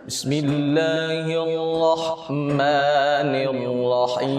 Bismillahirrahmanirrahim.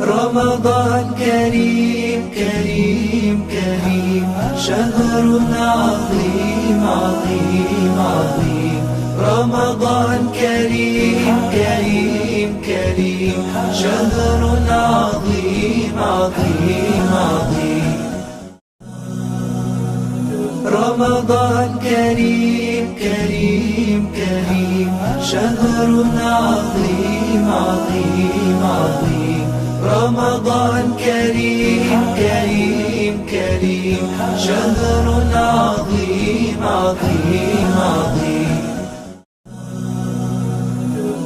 رمضان كريم كريم كريم شهر عظيم عظيم عظيم رمضان كريم كريم كريم شهر عظيم عظيم عظيم رمضان كريم كريم كريم شهر عظيم عظيم عظيم رمضان كريم كريم كريم شهر عظيم عظيم عظيم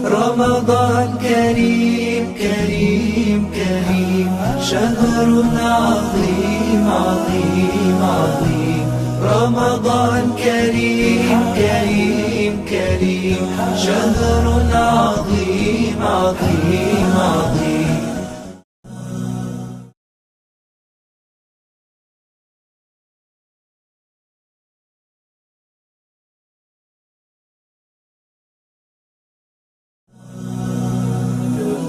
رمضان كريم كريم كريم شهر عظيم عظيم عظيم رمضان كريم كريم كريم شهر عظيم عظيم عظيم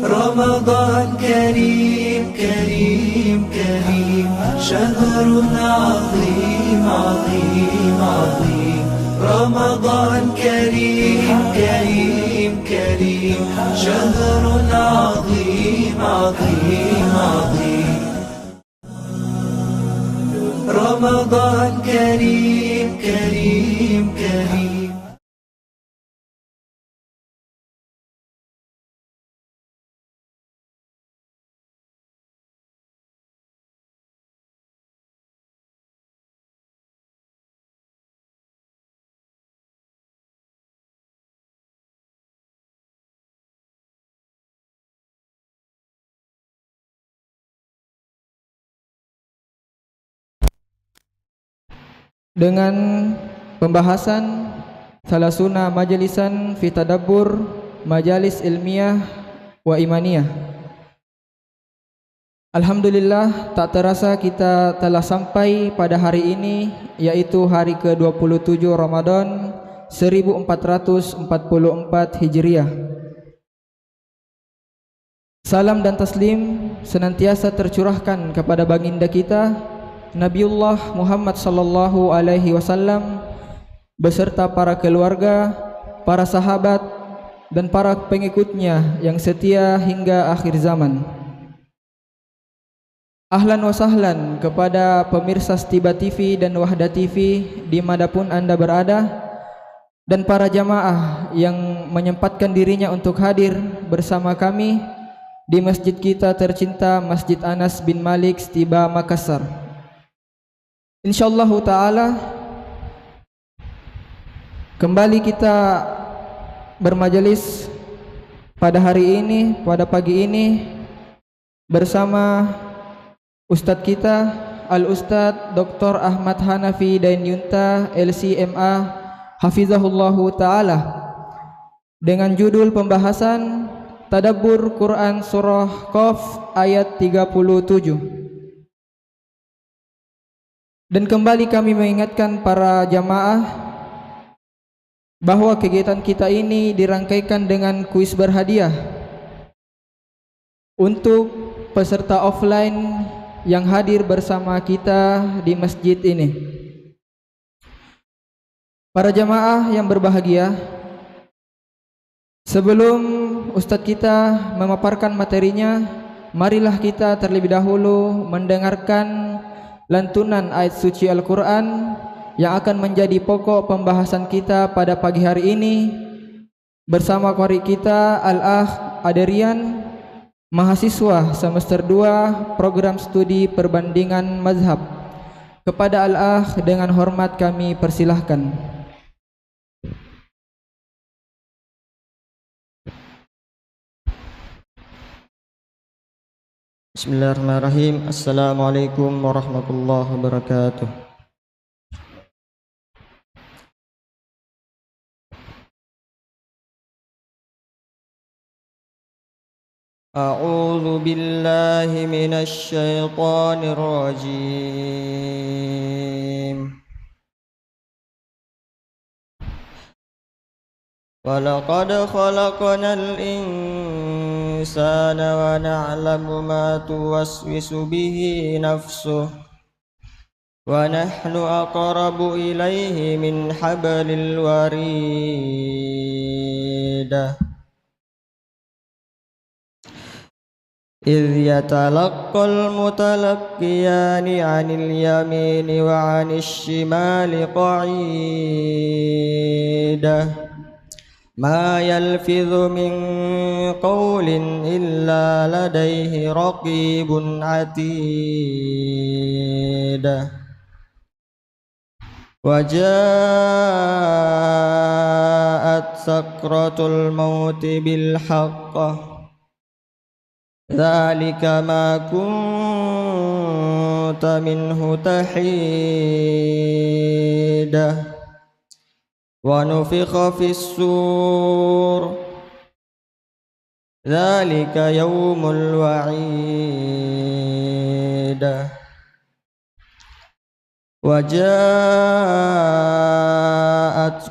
رمضان كريم كريم كريم شهر عظيم عظيم عظيم رمضان كريم كريم كريم شهر عظيم عظيم عظيم رمضان كريم كريم كريم dengan pembahasan Salasuna Majalisan fi Tadabbur Majalis Ilmiah wa Imaniyah. Alhamdulillah, tak terasa kita telah sampai pada hari ini, yaitu hari ke-27 Ramadan 1444 Hijriah. Salam dan taslim senantiasa tercurahkan kepada baginda kita Nabiullah Muhammad sallallahu alaihi wasallam beserta para keluarga, para sahabat dan para pengikutnya yang setia hingga akhir zaman. Ahlan wa sahlan kepada pemirsa Stiba TV dan Wahda TV dimanapun anda berada, dan para jamaah yang menyempatkan dirinya untuk hadir bersama kami di masjid kita tercinta, Masjid Anas bin Malik Stiba Makassar. InsyaAllah ta'ala kembali kita bermajelis pada hari ini, pada pagi ini bersama Ustadz kita Al-Ustadz Dr. Ahmad Hanafi Dainyunta LCMA Hafizahullahu ta'ala, dengan judul pembahasan Tadabbur Quran Surah Qaf ayat 37. Dan kembali kami mengingatkan para jamaah bahwa kegiatan kita ini dirangkaikan dengan kuis berhadiah untuk peserta offline yang hadir bersama kita di masjid ini. Para jamaah yang berbahagia, sebelum Ustadz kita memaparkan materinya, marilah kita terlebih dahulu mendengarkan lantunan ayat suci Al-Quran yang akan menjadi pokok pembahasan kita pada pagi hari ini bersama qari kita Al-Akh Aderian, mahasiswa semester 2 program studi perbandingan mazhab. Kepada Al-Akh dengan hormat kami persilahkan. Bismillahirrahmanirrahim. Assalamualaikum warahmatullahi wabarakatuh. أعوذ بالله من الشيطان الرجيم. ولقد خلقنا الإنسان ونعلم ما توسوس به نفسه ونحن أقرب إليه من حبل الوريد إذ يتلقى المتلقيان عن اليمين وعن الشمال قعيد ما يلفظ من قول إلا لديه رقيب عتيد وجاءت سكرة الموت بالحق ذلك ما كنت منه تحيد ونفخ في الصور ذلك يوم الوعيد وجاءت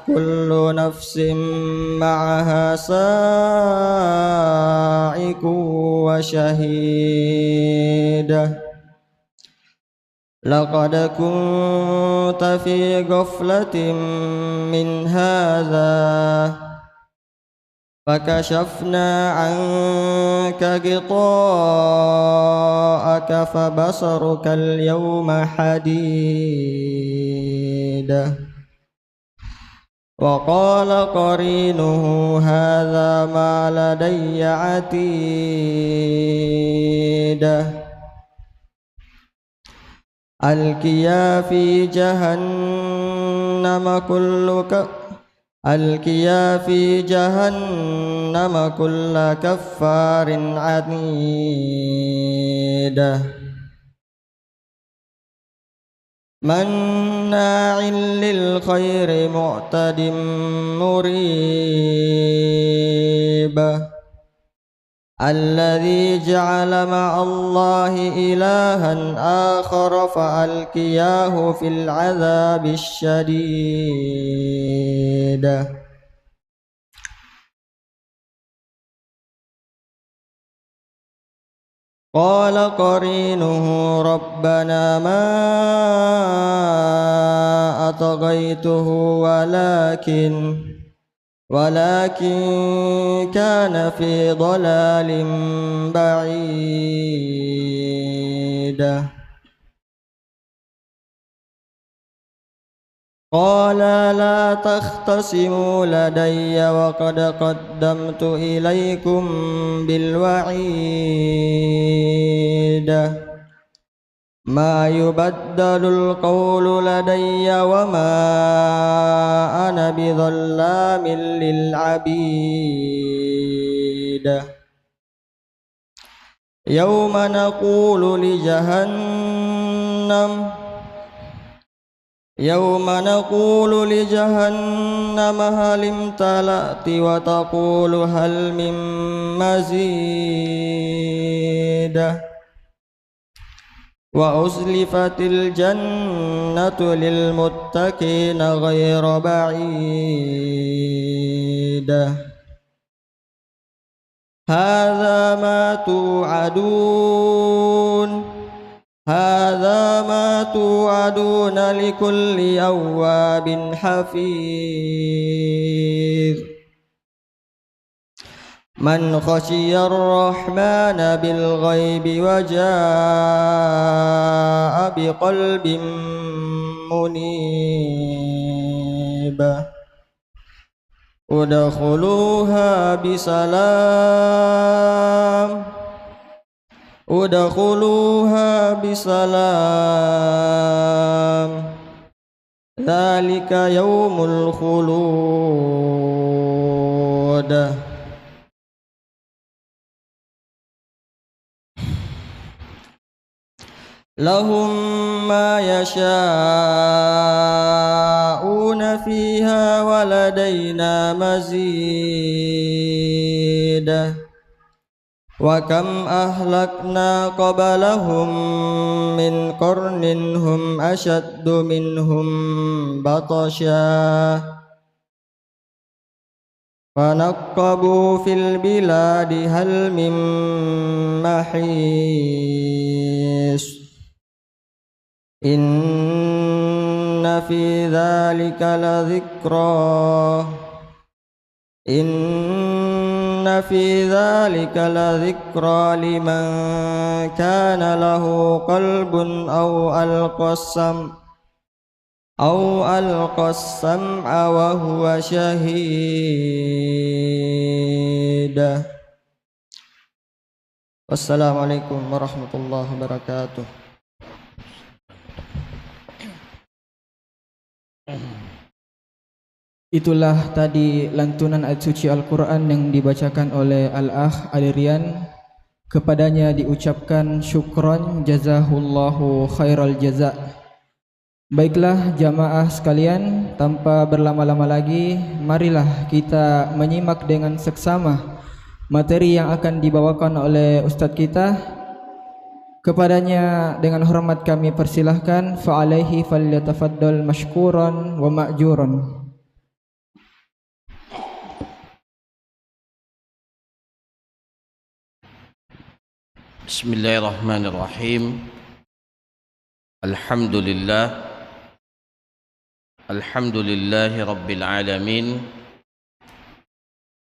كل نفس معها سائق وشهيد لقد كنت في غفلة من هذا فكشفنا عنك غطاءك فبصرك اليوم حديد وقال قرينه هذا ما لدي عتيد ألقيا في جهنم كل كفار عنيد مناع للخير معتد مريب الذي جعل مع الله إلها آخر فألقياه في العذاب الشديد قال قرينه ربنا ما أطغيته ولكن كان في ضلال بعيد قال لا تختصموا لدي وقد قدمت إليكم بالوعيد ما يبدل القول لدي وما أنا بظلام للعبيد يوم نقول لجهنم هل امتلأت وتقول هل من مزيد وأزلفت الجنة للمتقين غير بعيد هذا ما توعدون لكل أواب حفيظ من خشي الرحمن بالغيب وجاء بقلب منيب ادخلوها بسلام ذلك يوم الخلود لهم ما يشاءون فيها ولدينا مزيد وكم أهلكنا قبلهم من قرن هم أشد منهم بطشا فنقبوا في البلاد هل من محيص إن في ذلك لذكرى لمن كان له قلب أو ألقى السمع وهو شهيد. والسلام عليكم ورحمة الله وبركاته. Itulah tadi lantunan ayat suci Al-Quran yang dibacakan oleh Al-Akh Adrian. Kepadanya diucapkan syukron jazahullahu khairal jaza. Baiklah jamaah sekalian, tanpa berlama-lama lagi, marilah kita menyimak dengan seksama materi yang akan dibawakan oleh Ustadz kita. Kepadanya dengan hormat kami persilahkan, fa'alaihi falyatafaddal mashkuran wa ma'juran. Bismillahirrahmanirrahim. Alhamdulillahi rabbil alamin.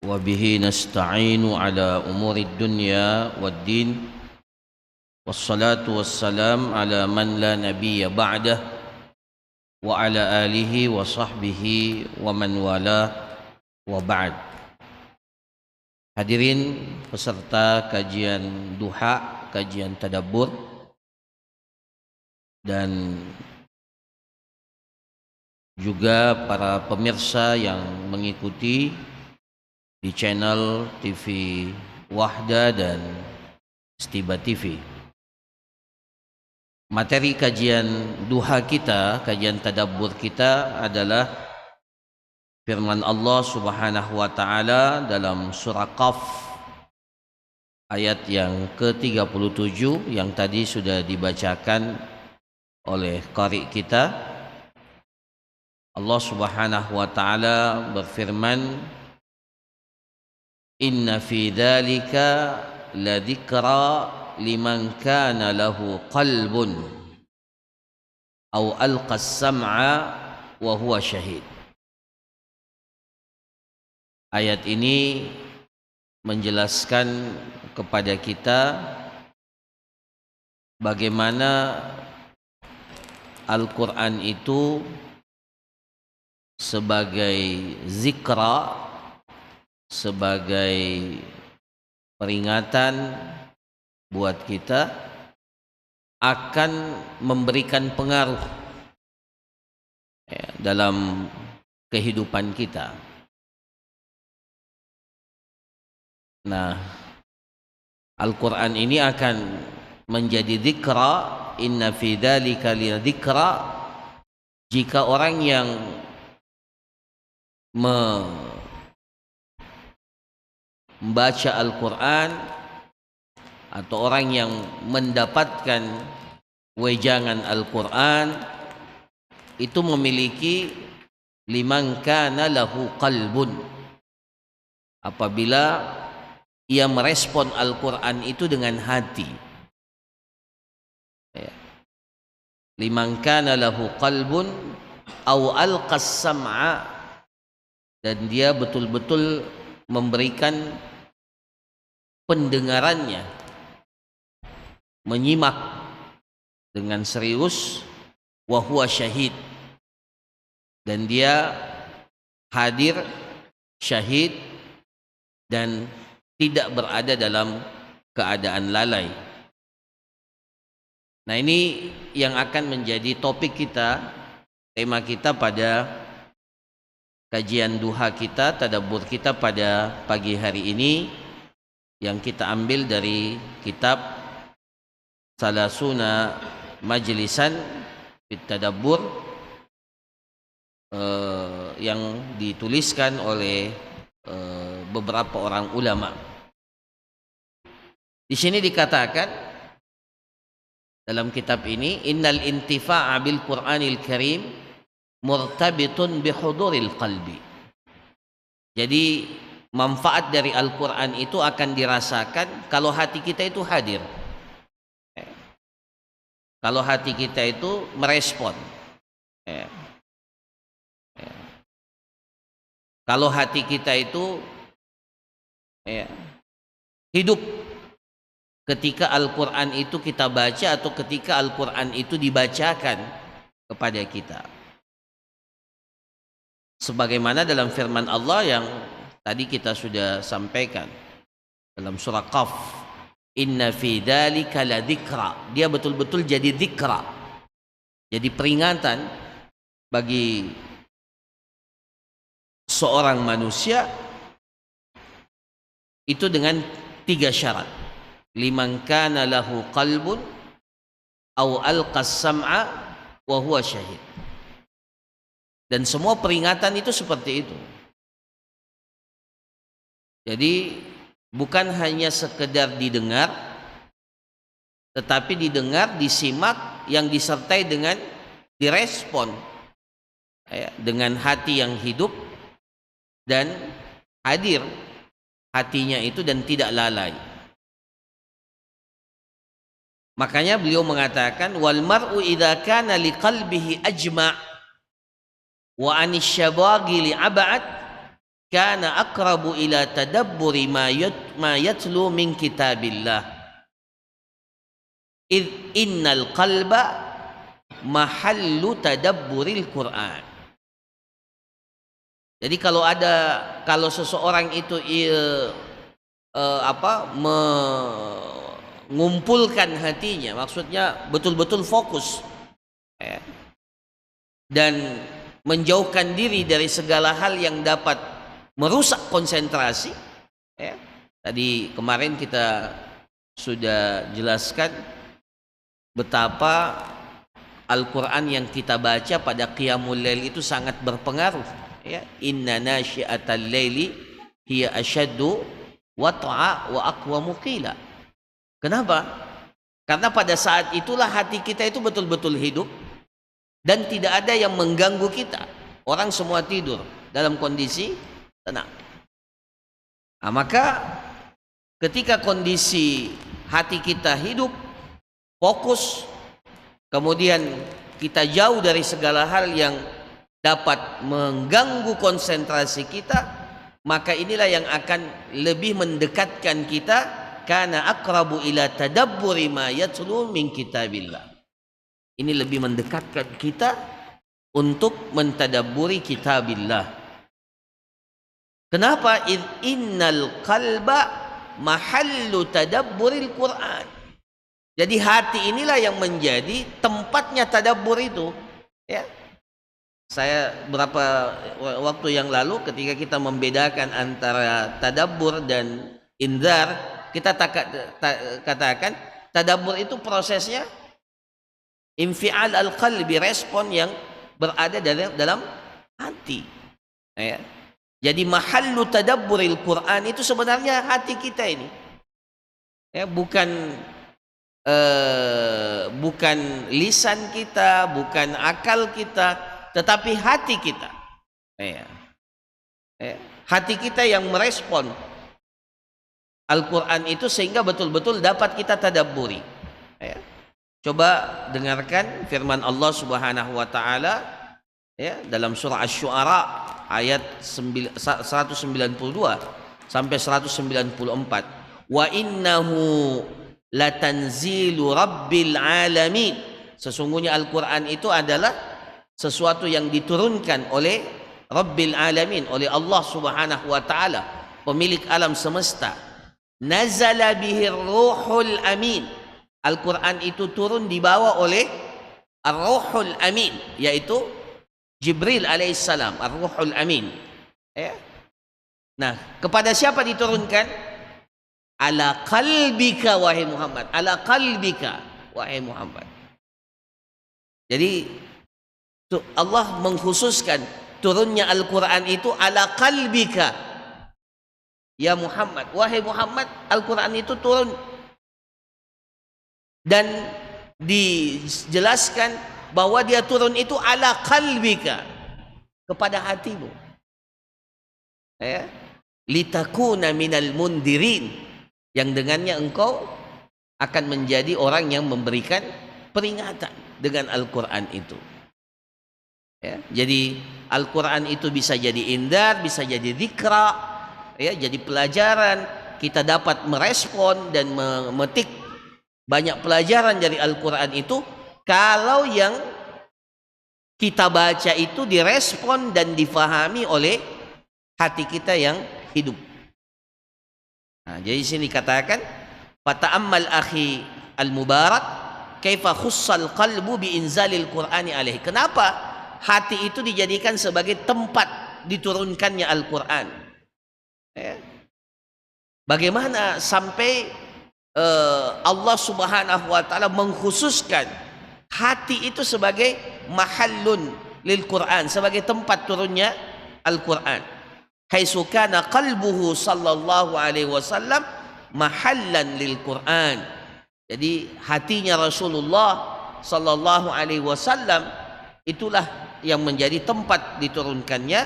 Wa bihi nasta'inu ala umurid dunya waddin. Wassalatu wassalam ala man la nabiyya ba'dah wa ala alihi wa sahbihi wa man wala wa ba'd. Hadirin peserta kajian duha, kajian tadabbur, dan juga para pemirsa yang mengikuti di channel TV Wahda dan Stiba TV. Materi kajian duha kita, kajian tadabbur kita adalah firman Allah Subhanahu wa taala dalam surah Qaf ayat yang ke-37 yang tadi sudah dibacakan oleh qari kita. Allah Subhanahu wa taala berfirman, "Inna fi dzalika ladzikra liman kana lahu qalbun aw alqa as-sam'a wa huwa syahid." Ayat ini menjelaskan kepada kita bagaimana Al-Quran itu sebagai zikra, sebagai peringatan buat kita, akan memberikan pengaruh dalam kehidupan kita. Nah, Al-Quran ini akan menjadi dzikra, inna fi dzalika lidzikra, jika orang yang membaca Al-Quran atau orang yang mendapatkan wejangan Al-Quran itu memiliki liman kana lahu qalbun, apabila ia merespon Al-Quran itu dengan hati. Liman kana lahu qalbun aw alqas sam'a, dan dia betul-betul memberikan pendengarannya, menyimak dengan serius, wa huwa syahid, dan dia hadir, syahid, dan tidak berada dalam keadaan lalai. Nah, ini yang akan menjadi topik kita, tema kita pada kajian duha kita, tadabbur kita pada pagi hari ini, yang kita ambil dari kitab Salasuna Majlisan fit Tadabbur yang dituliskan oleh beberapa orang ulama. Di sini dikatakan dalam kitab ini, innal intifa'a bil Qur'anil Karim murtabitun bihuduril qalbi. Jadi manfaat dari Al-Quran itu akan dirasakan kalau hati kita itu hadir, kalau hati kita itu merespon, kalau hati kita itu hidup ketika Al-Quran itu kita baca atau ketika Al-Quran itu dibacakan kepada kita. Sebagaimana dalam firman Allah yang tadi kita sudah sampaikan dalam surah Qaf, inna fi dzalika ladzikra. Dia betul-betul jadi dzikra, jadi peringatan bagi seorang manusia itu dengan 3 syarat. Liman kana lahu qalbun aw alqas sam'a wa huwa syahid. Dan semua peringatan itu seperti itu. Jadi bukan hanya sekedar didengar, tetapi didengar, disimak, yang disertai dengan direspon dengan hati yang hidup dan hadir hatinya itu dan tidak lalai. Makanya beliau mengatakan wal mar'u idza kana liqalbihi ajma' wa anisyabagili ab'ad kana aqrabu ila tadabburi ma yatlu min kitabillah id innal qalba mahallu tadabburil Qur'an. Jadi kalau seseorang itu mengumpulkan hatinya, maksudnya betul-betul fokus dan menjauhkan diri dari segala hal yang dapat merusak konsentrasi. Tadi kemarin kita sudah jelaskan betapa Al-Quran yang kita baca pada Qiyamul Lail itu sangat berpengaruh. Inna nasyi'atal laili hiya asyaddu wat'a wa aqwamu qila. Kenapa? Karena pada saat itulah hati kita itu betul-betul hidup dan tidak ada yang mengganggu kita. Orang semua tidur dalam kondisi tenang. Nah, maka ketika kondisi hati kita hidup, fokus, kemudian kita jauh dari segala hal yang dapat mengganggu konsentrasi kita, maka inilah yang akan lebih mendekatkan kita kana aqrabu ila tadabburi ma yatlu min kitabillah. Ini lebih mendekatkan kita untuk mentadabburi kitabillah. Kenapa? Innal qalba mahallu tadabburil Qur'an. Jadi hati inilah yang menjadi tempatnya tadabbur itu. Saya beberapa waktu yang lalu ketika kita membedakan antara tadabbur dan inzar, kita katakan tadabbur itu prosesnya infial al-qalbi, respon yang berada dalam hati. Jadi mahallu tadabburil Quran itu sebenarnya hati kita ini. Bukan lisan kita, bukan akal kita, tetapi hati kita. Hati kita yang merespon Al-Quran itu sehingga betul-betul dapat kita tadabburi. Coba dengarkan firman Allah Subhanahu wa taala dalam surah Asy-Syu'ara ayat 192 sampai 194. Wa innahu latanzilu rabbil alamin. Sesungguhnya Al-Quran itu adalah sesuatu yang diturunkan oleh Rabbil Alamin, oleh Allah Subhanahu wa taala, pemilik alam semesta. Nazala bihir ruhul amin. Al-Quran itu turun dibawa oleh Ar-Ruhul Amin, yaitu Jibril alaihissalam, Ar-Ruhul Amin. Nah, kepada siapa diturunkan? Ala qalbika wahai Muhammad. Ala qalbika wahai Muhammad. Jadi Allah mengkhususkan turunnya Al-Quran itu ala qalbika ya Muhammad. Wahai Muhammad, Al-Quran itu turun dan dijelaskan bahwa dia turun itu ala qalbika, kepada hatimu, ya, litakuna minal mundirin, yang dengannya engkau akan menjadi orang yang memberikan peringatan dengan Al-Quran itu. Ya, jadi Al-Quran itu bisa jadi indar, bisa jadi dzikra, ya, jadi pelajaran. Kita dapat merespon dan memetik banyak pelajaran dari Al-Quran itu kalau yang kita baca itu direspon dan difahami oleh hati kita yang hidup. Nah, jadi sini katakan, fata'ammal akhi al-mubarak kaifa khussal qalbu bi inzalil qur'ani alaihi. Kenapa hati itu dijadikan sebagai tempat diturunkannya Al-Quran? Ya. Bagaimana sampai Allah Subhanahu wa taala mengkhususkan hati itu sebagai mahallun lil Quran, sebagai tempat turunnya Al-Quran. Haitsu kana qalbuhu sallallahu alaihi wasallam mahallan lil Quran. Jadi hatinya Rasulullah sallallahu alaihi wasallam itulah yang menjadi tempat diturunkannya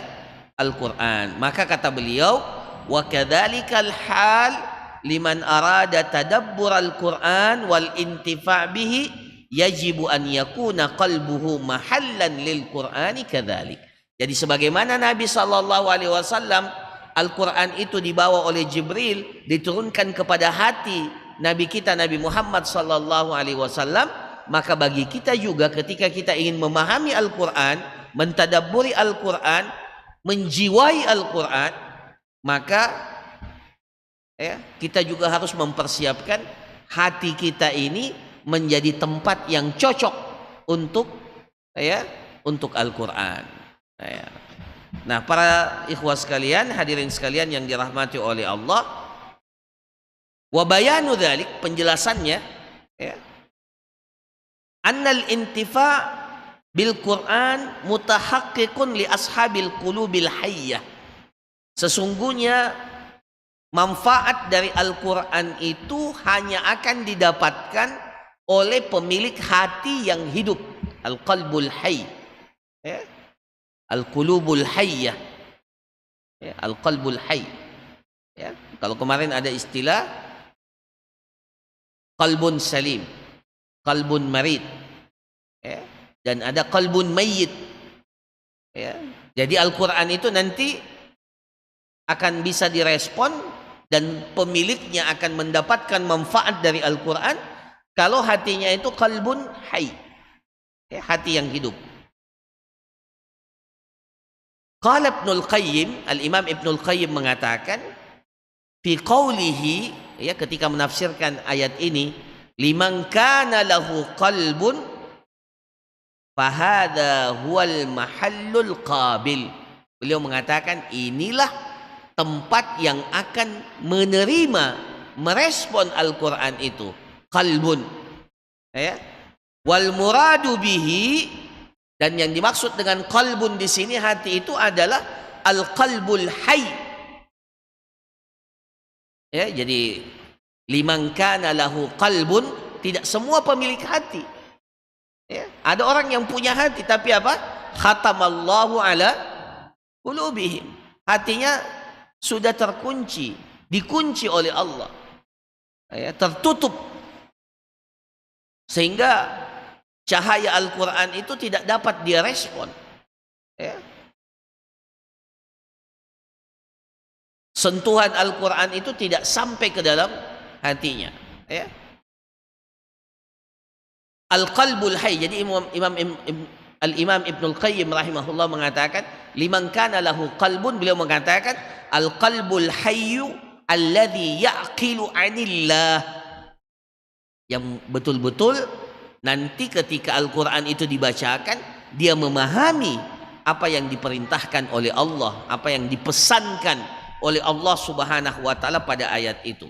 Al-Quran. Maka kata beliau, wa kadzalikal hal liman arada tadabbur al-Quran wal intifa' bihi yajibu an yakuna qalbuhu mahallan lil Qur'ani kadzalik. Jadi sebagaimana Nabi sallallahu alaihi wasallam Al-Quran itu dibawa oleh Jibril, diturunkan kepada hati Nabi kita Nabi Muhammad sallallahu alaihi wasallam, maka bagi kita juga ketika kita ingin memahami Al-Quran, mentadabburi Al-Quran, menjiwai Al-Quran, maka ya, kita juga harus mempersiapkan hati kita ini menjadi tempat yang cocok untuk untuk Al-Quran. Ya. Nah, para ikhwah sekalian, hadirin sekalian yang dirahmati oleh Allah, wa bayanu dzalik, penjelasannya, ya, annal intifa' bil Quran mutahaqqiqun li ashabil qulubil hayyah. Sesungguhnya manfaat dari Al-Quran itu hanya akan didapatkan oleh pemilik hati yang hidup, al-qalbul hayy, ya, al-qulubul hayyah, ya, al-qalbul hayy, ya. Kalau kemarin ada istilah qalbun salim, qalbun marid, ya, dan ada qalbun mayyit, ya. Jadi Al-Quran itu nanti akan bisa direspon dan pemiliknya akan mendapatkan manfaat dari Al-Quran kalau hatinya itu qalbun hayy, ya, hati yang hidup. Qala Ibnul Qayyim, Al-Imam Ibnul Qayyim mengatakan fi qawlihi, ya, ketika menafsirkan ayat ini, liman kana lahu qalbun fahadha huwal mahallul qabil. Beliau mengatakan inilah tempat yang akan menerima, merespon Al-Quran itu, qalbun, ya. Wal muradu bihi, dan yang dimaksud dengan qalbun di sini hati itu adalah al-qalbul hayy. Ya, jadi liman kana lahu qalbun, tidak semua pemilik hati. Ya, ada orang yang punya hati tapi apa? Khatamallahu ala qulubihim. Hatinya sudah terkunci, dikunci oleh Allah, ya, tertutup, sehingga cahaya Al-Quran itu tidak dapat dia respon, ya. Sentuhan Al-Quran itu tidak sampai ke dalam hatinya, ya. Al-qalbul hayy. Jadi Al-Imam Ibnul Qayyim rahimahullah mengatakan liman kana lahu qalbun, beliau mengatakan al-qalbul hayyu alladhi ya'qilu 'anillah, yang betul-betul nanti ketika Al-Quran itu dibacakan dia memahami apa yang diperintahkan oleh Allah, apa yang dipesankan oleh Allah Subhanahu wa taala pada ayat itu.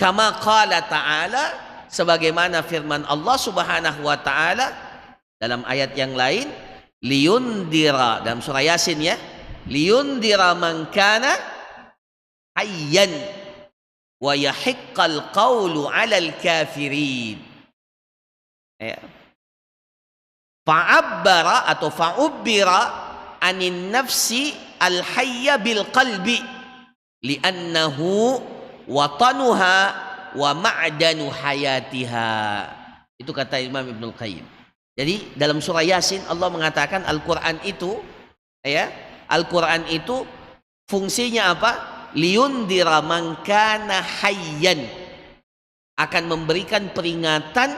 Kama qala ta'ala, sebagaimana firman Allah Subhanahu wa taala dalam ayat yang lain, liyundira, dalam surah Yasin, ya, liyundira man kana hayyan, wa yahiqqal qawlu 'alal kafirin. Ya. Fa'abbara atau fa'ubbira anin nafsi al-hayya bil qalbi li'annahu watanuha wa ma'danu hayatiha. Itu kata Imam Ibnul Qayyim. Jadi dalam surah Yasin Allah mengatakan Al-Qur'an itu, ya, Al-Qur'an itu fungsinya apa? Liyundira man kana hayyan, akan memberikan peringatan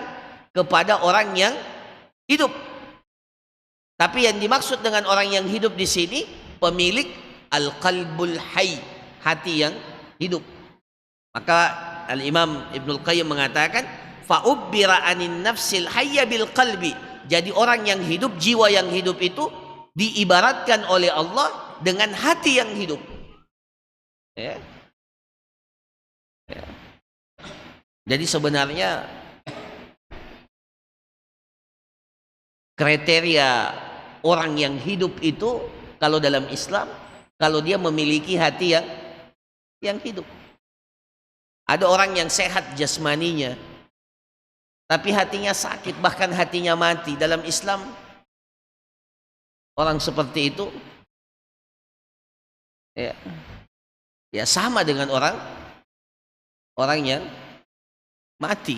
kepada orang yang hidup. Tapi yang dimaksud dengan orang yang hidup di sini pemilik al-qalbul hayy, hati yang hidup. Maka Al-Imam Ibnul Qayyim mengatakan fa'ubbira anin nafsil hayya bil qalbi. Jadi orang yang hidup, jiwa yang hidup itu diibaratkan oleh Allah dengan hati yang hidup. Ya. Ya. Jadi sebenarnya kriteria orang yang hidup itu kalau dalam Islam, kalau dia memiliki hati yang hidup. Ada orang yang sehat jasmaninya tapi hatinya sakit, bahkan hatinya mati. Dalam Islam orang seperti itu ya sama dengan orang yang mati.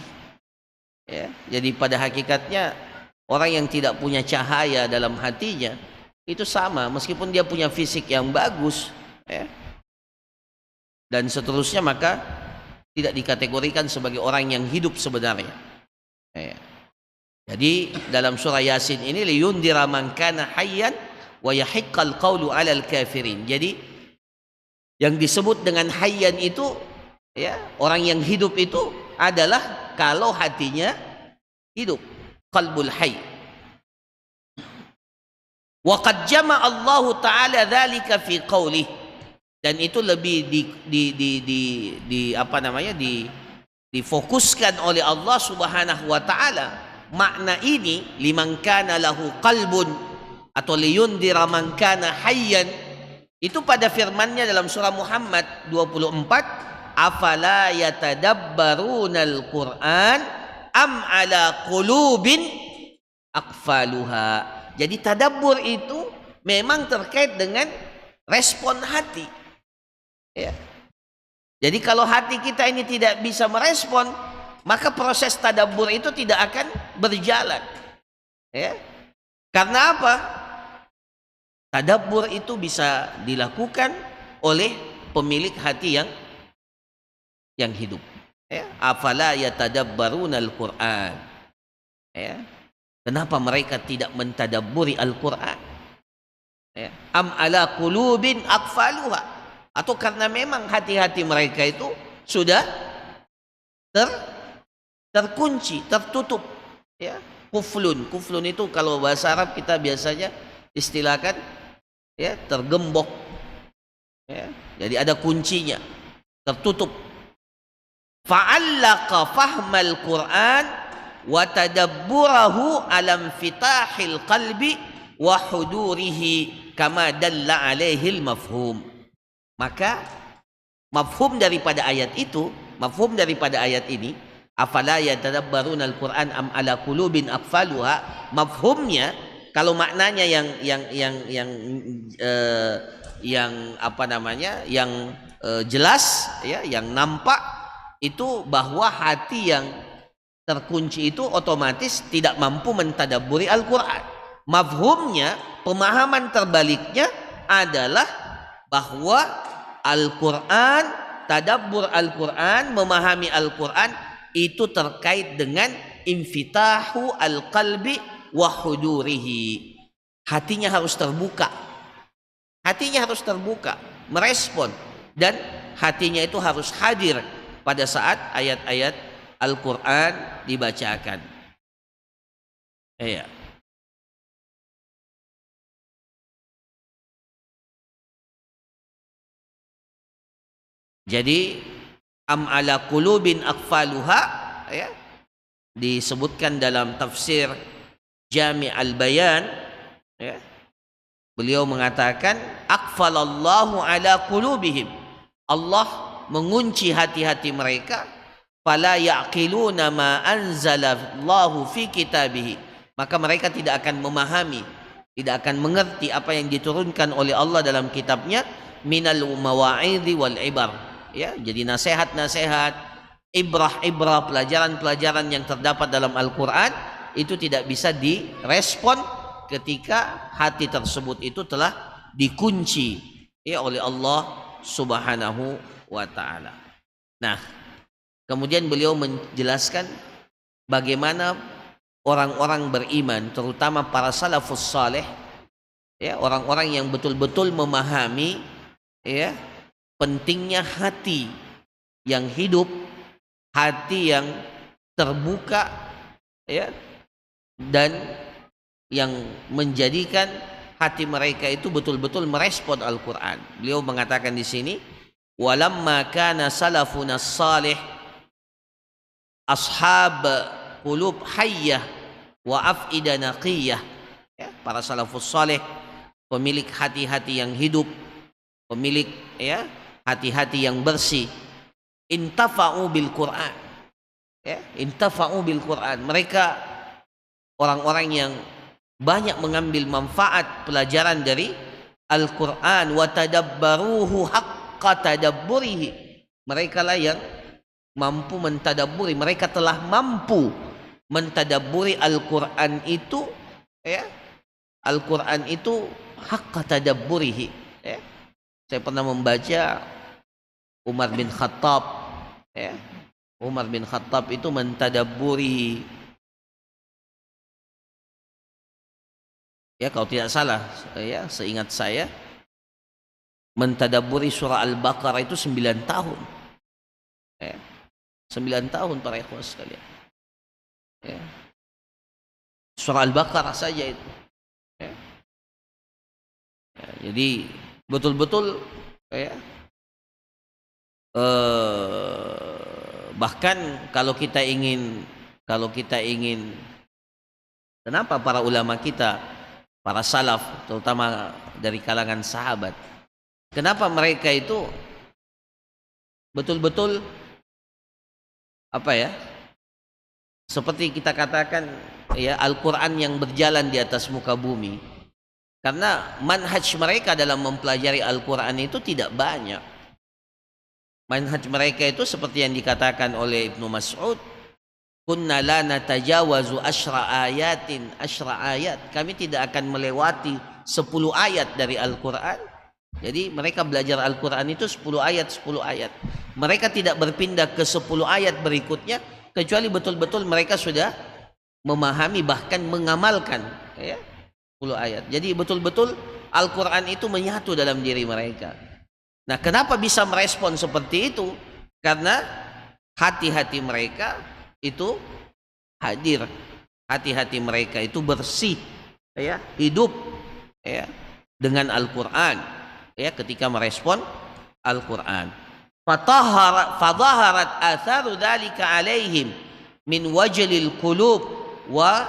Ya, jadi pada hakikatnya orang yang tidak punya cahaya dalam hatinya itu sama, meskipun dia punya fisik yang bagus, ya, dan seterusnya, maka tidak dikategorikan sebagai orang yang hidup sebenarnya. Ya. Jadi dalam surah Yasin ini liyundira man kana hayyan wa yahiqqal qawlu 'alal kafirin. Jadi yang disebut dengan hayyan itu, ya, orang yang hidup itu adalah kalau hatinya hidup, qalbul hayy. Wa qad jama'a Allah Ta'ala dzalika fi qaulih, dan itu lebih difokuskan oleh Allah Subhanahu wa taala makna ini, liman kana lahu qalbun atau liyundira man kana hayyan, itu pada firman-Nya dalam surah Muhammad 24, afala yatadabbarunal Qur'an am ala qulubin aqfaluha. Jadi tadabbur itu memang terkait dengan respon hati. Ya. Jadi kalau hati kita ini tidak bisa merespon, maka proses tadabbur itu tidak akan berjalan. Ya. Karena apa? Tadabbur itu bisa dilakukan oleh pemilik hati yang hidup. Ya. Afala yatadabbarunal Qur'an. Ya. Kenapa mereka tidak mentadabburi Al-Quran? Ya. Am ala qulubin aqfaluha, atau karena memang hati-hati mereka itu sudah terkunci, tertutup. Ya. Kuflun itu kalau bahasa Arab kita biasanya istilahkan, ya, tergembok. Ya. Jadi ada kuncinya, tertutup. Fa'allaqa fahmal Qur'an wa tadabburahu alam fitahil qalbi wa hudurihi kama dalla alaihi mafhum. Maka mafhum daripada ayat itu, mafhum daripada ayat ini, afala yatadabbaruna al-Qur'an am ala qulubin aqfaluha, mafhumnya kalau maknanya yang apa namanya, yang jelas, ya, yang nampak itu bahwa hati yang terkunci itu otomatis tidak mampu mentadabburi Al-Quran. Mafhumnya, pemahaman terbaliknya adalah bahwa Al-Quran, tadabbur Al-Quran, memahami Al-Quran itu terkait dengan infitahu al-qalbi wa hudurihi. Hatinya harus terbuka. Hatinya harus terbuka, merespon, dan hatinya itu harus hadir pada saat ayat-ayat Al-Quran dibacakan. Iya. Jadi am ala qulubin aqfaluha, ya, disebutkan dalam tafsir Jami' al-Bayan, ya, beliau mengatakan aqfalallahu ala qulubihim, Allah mengunci hati-hati mereka, fala yaqiluna ma anzalallahu fi kitabihi, maka mereka tidak akan memahami, tidak akan mengerti apa yang diturunkan oleh Allah dalam kitabnya, minal mawa'idhi wal ibar, ya, jadi nasihat-nasihat, ibrah-ibrah, pelajaran-pelajaran yang terdapat dalam Al-Qur'an itu tidak bisa direspon ketika hati tersebut itu telah dikunci, ya, oleh Allah Subhanahu wa taala. Nah, kemudian beliau menjelaskan bagaimana orang-orang beriman, terutama para salafus saleh, ya, orang-orang yang betul-betul memahami, ya, pentingnya hati yang hidup, hati yang terbuka, ya, dan yang menjadikan hati mereka itu betul-betul merespon Al-Qur'an. Beliau mengatakan di sini, walamma kana salafuna salih ashab qulub hayyah wa afida naqiyah, ya, para salafus saleh, pemilik hati-hati yang hidup, pemilik, ya, hati-hati yang bersih, intafa'u bil Qur'an, ya, intafa'u bil Qur'an, mereka orang-orang yang banyak mengambil manfaat pelajaran dari Al-Qur'an, wa tadabbaruhu haqqa tadabburihi, mereka lah yang mampu mentadabburi, mereka telah mampu mentadabburi Al-Qur'an itu, ya, Al-Qur'an itu haqqa tadabburihi, ya. Saya pernah membaca Umar bin Khattab, ya, Umar bin Khattab itu mentadabburi, ya, kalau tidak salah, ya, seingat saya mentadabburi surah Al-Baqarah itu 9 tahun, ya, 9 tahun para ikhwan sekalian, ya. Surah Al-Baqarah saja itu, ya. Ya, jadi betul-betul, ya, bahkan kalau kita ingin, kenapa para ulama kita, para salaf, terutama dari kalangan sahabat, kenapa mereka itu betul-betul, apa ya, seperti kita katakan, ya, Al-Qur'an yang berjalan di atas muka bumi, karena manhaj mereka dalam mempelajari Al-Qur'an itu tidak banyak. Manhaj mereka itu seperti yang dikatakan oleh Ibnu Mas'ud, kunna la natajawazu asyra ayat, kami tidak akan melewati 10 ayat dari Al-Qur'an. Jadi mereka belajar Al-Qur'an itu 10 ayat. Mereka tidak berpindah ke 10 ayat berikutnya kecuali betul-betul mereka sudah memahami, bahkan mengamalkan, ya, 10 ayat. Jadi betul-betul Al-Qur'an itu menyatu dalam diri mereka. Nah, kenapa bisa merespon seperti itu? Karena hati-hati mereka itu hadir, hati-hati mereka itu bersih, ya, hidup, ya, dengan Al-Qur'an, ya, ketika merespon Al-Qur'an. Fadhaharat atharu dzalika alaihim min wajlil qulub wa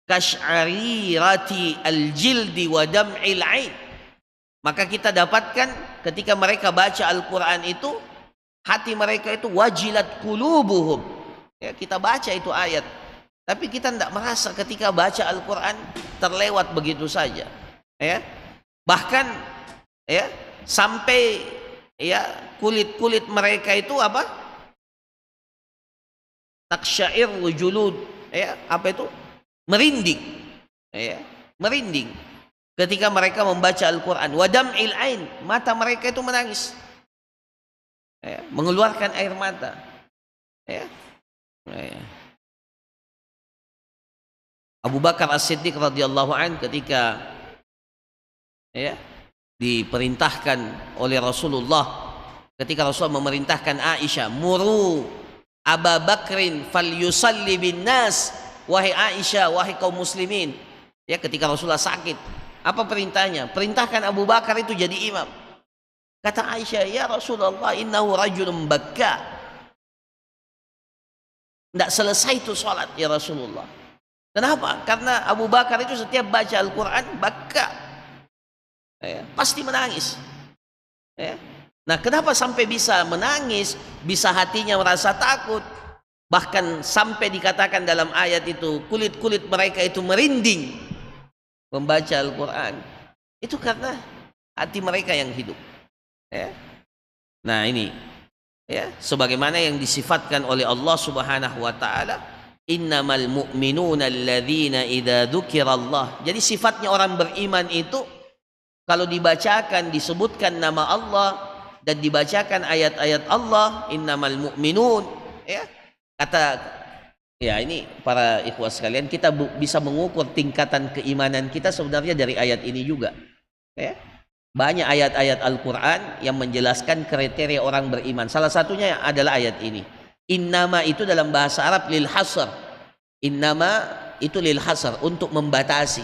kash'arirati al-jildi wa dam'il 'ain. Maka kita dapatkan ketika mereka baca Al-Qur'an itu, hati mereka itu wajilat qulubuhum, ya, kita baca itu ayat, tapi kita tidak merasa ketika baca Al-Qur'an terlewat begitu saja, ya. Bahkan, ya, sampai, ya, kulit-kulit mereka itu apa? Taqsya'irru julud, ya, apa itu? Merinding, ya, merinding ketika mereka membaca Al-Qur'an. Wa dam'il ain, mata mereka itu menangis, ya, mengeluarkan air mata, ya. Ya. Abu Bakar As-Siddiq radhiyallahu an ketika, ya, diperintahkan oleh Rasulullah, ketika Rasulullah memerintahkan Aisyah, muru Aba Bakrin falyusalli bin nas, wahai Aisyah, wahai kaum muslimin, ya, ketika Rasulullah sakit, apa perintahnya? Perintahkan Abu Bakar itu jadi imam. Kata Aisyah, ya Rasulullah, innahu rajulun bakka, tidak selesai itu sholat ya Rasulullah. Kenapa? Karena Abu Bakar itu setiap baca Al-Qur'an bakka, ya, pasti menangis, ya. Nah, kenapa sampai bisa menangis, bisa hatinya merasa takut? Bahkan sampai dikatakan dalam ayat itu, kulit-kulit mereka itu merinding membaca Al-Quran. Itu karena hati mereka yang hidup. Ya. Nah ini, ya, sebagaimana yang disifatkan oleh Allah Subhanahu wa Ta'ala, innamal mu'minuna alladzina idza dzukirallah. Jadi sifatnya orang beriman itu kalau dibacakan, disebutkan nama Allah dan dibacakan ayat-ayat Allah, innamal mu'minun, ya. Kata, ya ini para ikhwah sekalian, kita bisa mengukur tingkatan keimanan kita sebenarnya dari ayat ini juga. Ya. Banyak ayat-ayat Al-Quran yang menjelaskan kriteria orang beriman. Salah satunya adalah ayat ini. Innama itu dalam bahasa Arab lil hasr. Innama itu lil hasr, untuk membatasi.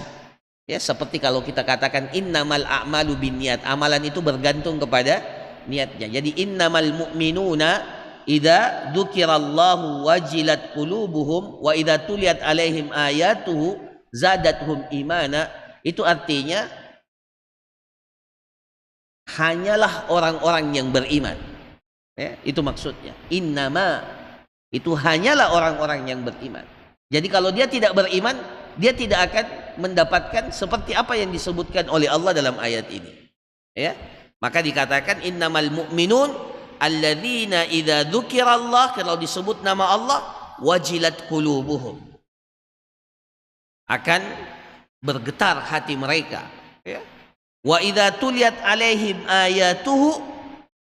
Ya, seperti kalau kita katakan innamal a'malu binniyat. Amalan itu bergantung kepada niatnya. Jadi innamal mu'minuna idza dzukirallahu wajilat qulubuhum wa idza tuliyat alaihim ayatuhu zadathum imana. Itu artinya hanyalah orang-orang yang beriman. Ya, itu maksudnya. Innama itu hanyalah orang-orang yang beriman. Jadi kalau dia tidak beriman, dia tidak akan mendapatkan seperti apa yang disebutkan oleh Allah dalam ayat ini. Ya, maka dikatakan innamal mu'minun alladzina idza dzukirallah, kalau disebut nama Allah, wajilat qulubuhum, akan bergetar hati mereka. Ya. Wa idza tuliyat alaihim ayatuhu,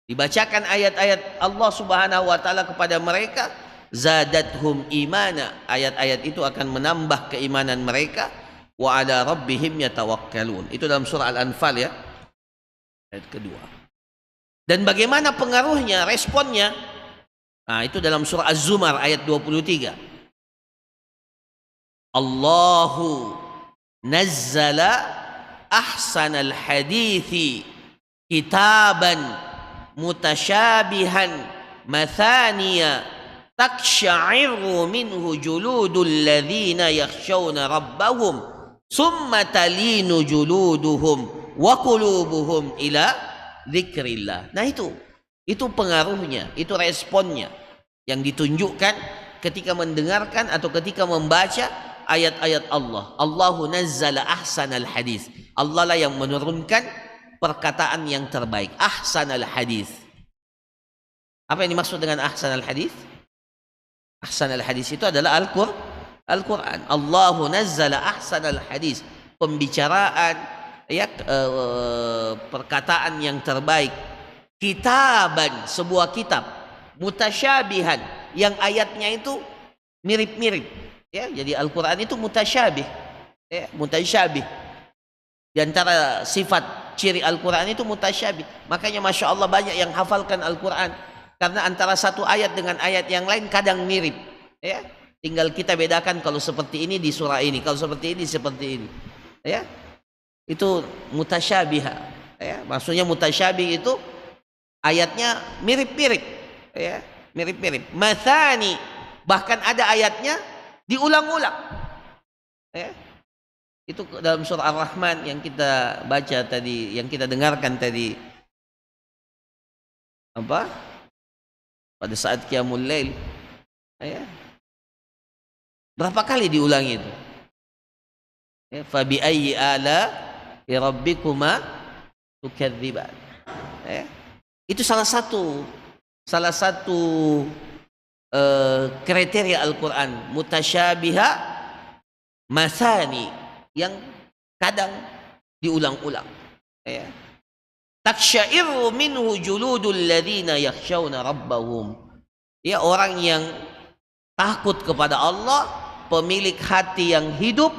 dibacakan ayat-ayat Allah Subhanahu wa Ta'ala kepada mereka, zadathum imana, ayat-ayat itu akan menambah keimanan mereka. Wa ala rabbihim yatawakkalun. Itu dalam surah Al-Anfal, ya, ayat kedua. Dan bagaimana pengaruhnya, responnya? Nah, itu dalam surah Az-Zumar ayat 23. Allahu nazzala ahsanal hadithi kitaban mutasyabihan mathaniya taksya'irru minhu juludul ladzina yakhshawna rabbahum summa talinu juluduhum wa qulubuhum ila dzikrillah. Nah itu pengaruhnya, itu responnya yang ditunjukkan ketika mendengarkan atau ketika membaca ayat-ayat Allah. Allahu nazzala ahsanal hadis. Allah lah yang menurunkan perkataan yang terbaik. Ahsanal hadis. Apa yang dimaksud dengan ahsanal hadis? Ahsanal hadis itu adalah Al-Quran. Allahu nazzala ahsanal hadis. Pembicaraan, ya, perkataan yang terbaik. Kitaban, sebuah kitab, mutasyabihan, yang ayatnya itu mirip-mirip. Ya, jadi Al-Quran itu mutasyabih. Ya, mutasyabih. Di antara sifat ciri Al-Quran itu mutasyabih. Makanya Masya Allah banyak yang hafalkan Al-Quran, karena antara satu ayat dengan ayat yang lain kadang mirip. Ya, tinggal kita bedakan kalau seperti ini di surah ini, kalau seperti ini seperti ini. Ya, itu mutasyabihah. Ya, maksudnya mutasyabih itu ayatnya mirip-mirip. Ya, mirip-mirip. Mathani, bahkan ada ayatnya diulang-ulang. Ya. Itu dalam surah Ar-Rahman yang kita baca tadi, yang kita dengarkan tadi. Apa? Pada saat Qiyamul Lail. Ya. Berapa kali diulangi itu? Ya, fa bi ayyi ala rabbikuma tukadziban. Ya. Itu salah satu kriteria Al-Quran, mutasyabiha masani, yang kadang diulang-ulang. Ya. Taksyairu minhu juludul ladzina yakhshawna rabbahum. Ya, orang yang takut kepada Allah, pemilik hati yang hidup,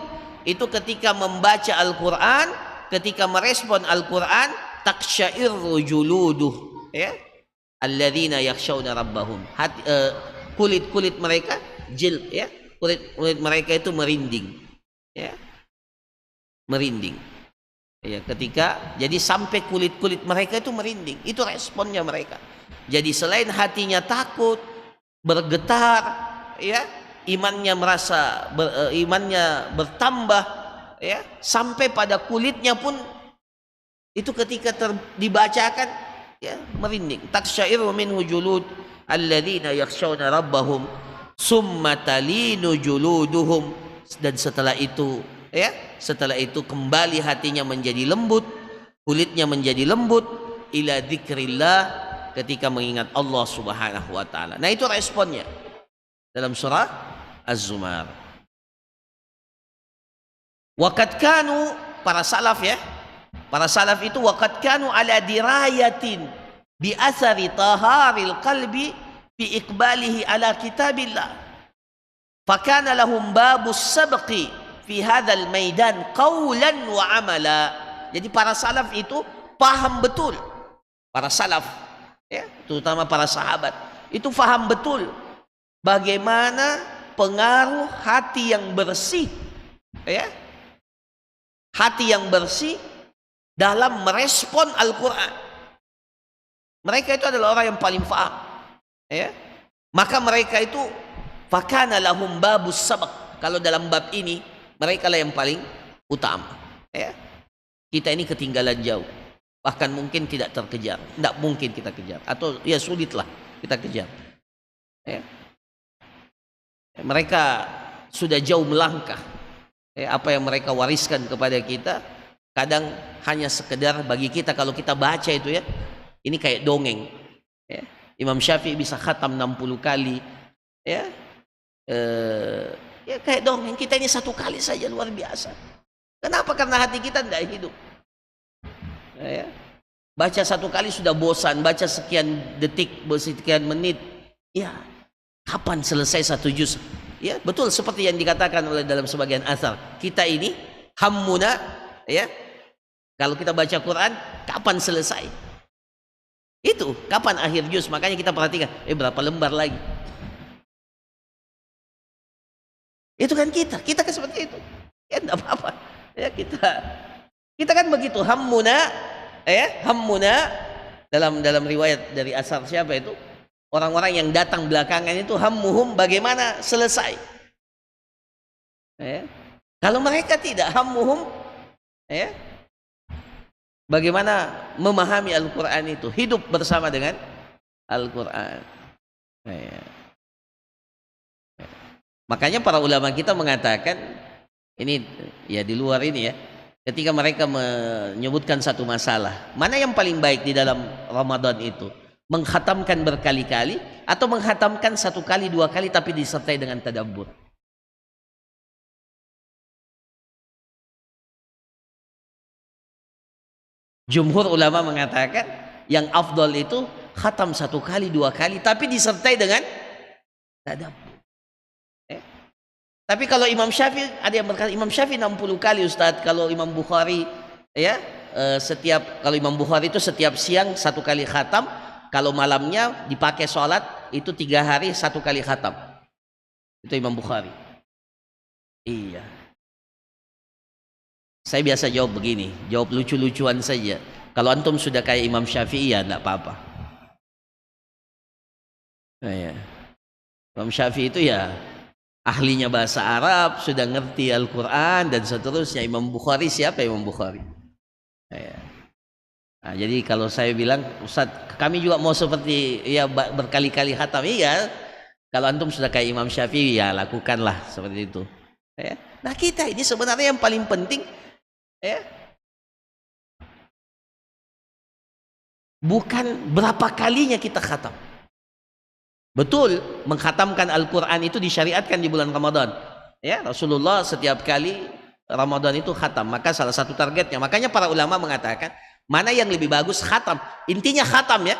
itu ketika membaca Al-Quran, ketika merespon Al-Quran, taksyairu juluduh, ya, alladzina yakhshawna rabbahum. Kulit-kulit mereka, ya, kulit mereka itu merinding. Ya. Merinding. Ya, jadi sampai kulit-kulit mereka itu merinding. Itu responnya mereka. Jadi selain hatinya takut, bergetar, ya, imannya bertambah, ya, sampai pada kulitnya pun itu ketika dibacakan ya, merinding. Taqsya'iru minhu julud alladzina yakhshawna rabbahum summa talinu juluduhum, dan setelah itu ya, setelah itu kembali hatinya menjadi lembut, kulitnya menjadi lembut, ila dzikrillah, ketika mengingat Allah Subhanahu wa taala. Nah, itu responnya dalam surah Az-Zumar. Waqad kanu, para salaf ya, para salaf itu waqad kanu ala dirayatin bi athari taharil qalbi bi iqbalihi ala kitabillah. Fakana lahum babus sabqi fi hadzal maidan qawlan wa amala. Jadi para salaf itu paham betul, para salaf ya, terutama para sahabat itu paham betul bagaimana pengaruh hati yang bersih ya, hati yang bersih dalam merespon Al-Quran. Mereka itu adalah orang yang paling paham ya. Maka mereka itu fakana lahum babus sabaq. Kalau dalam bab ini mereka lah yang paling utama ya. Kita ini ketinggalan jauh, bahkan mungkin tidak terkejar, tidak mungkin kita kejar, atau ya sulitlah kita kejar ya. Mereka sudah jauh melangkah ya. Apa yang mereka wariskan kepada kita kadang hanya sekedar bagi kita, kalau kita baca itu ya, ini kayak dongeng ya. Imam Syafi'i bisa khatam 60 kali ya, ya kayak dongeng. Kita ini 1 kali saja luar biasa. Kenapa? Karena hati kita tidak hidup ya. Baca 1 kali sudah bosan, baca sekian detik, sekian menit ya, kapan selesai 1 juz ya. Betul seperti yang dikatakan oleh dalam sebagian asar, kita ini hammuna ya, kalau kita baca Quran kapan selesai, itu kapan akhir juz. Makanya kita perhatikan berapa lembar lagi. Itu kan kita kan seperti itu ya, tidak apa-apa ya. Kita kan begitu, hammuna ya, hammuna dalam riwayat dari asar siapa itu, orang-orang yang datang belakangan itu hammuhum bagaimana selesai ya. Kalau mereka tidak, hammuhum ya, bagaimana memahami Al-Quran itu, hidup bersama dengan Al-Quran ya. Makanya para ulama kita mengatakan ini ya, di luar ini ya, ketika mereka menyebutkan satu masalah, mana yang paling baik di dalam Ramadan itu, menghatamkan berkali-kali atau menghatamkan 1 kali 2 kali tapi disertai dengan tadabbur. Jumhur ulama mengatakan yang afdal itu khatam 1 kali 2 kali tapi disertai dengan tadabbur. Tapi kalau Imam Syafi'i, ada yang berkata Imam Syafi'i 60 kali Ustadz. Kalau Imam Bukhari ya, kalau Imam Bukhari itu setiap siang 1 kali khatam, kalau malamnya dipakai sholat itu 3 hari 1 kali khatam. Itu Imam Bukhari. Iya. Saya biasa jawab begini, jawab lucu-lucuan saja. Kalau antum sudah kayak Imam Syafi'i ya enggak apa-apa. Nah, ya. Imam Syafi'i itu ya ahlinya bahasa Arab, sudah ngerti Al-Quran dan seterusnya. Imam Bukhari siapa Imam Bukhari? Nah, jadi kalau saya bilang, Ustaz, kami juga mau seperti ya berkali-kali khatam. Iya, kalau antum sudah kayak Imam Syafi'i ya lakukanlah seperti itu ya. Nah, kita ini sebenarnya yang paling penting ya, bukan berapa kalinya kita khatam. Betul, mengkhatamkan Al-Quran itu disyariatkan di bulan Ramadan ya. Rasulullah setiap kali Ramadan itu khatam, maka salah satu targetnya. Makanya para ulama mengatakan mana yang lebih bagus khatam. Intinya khatam ya,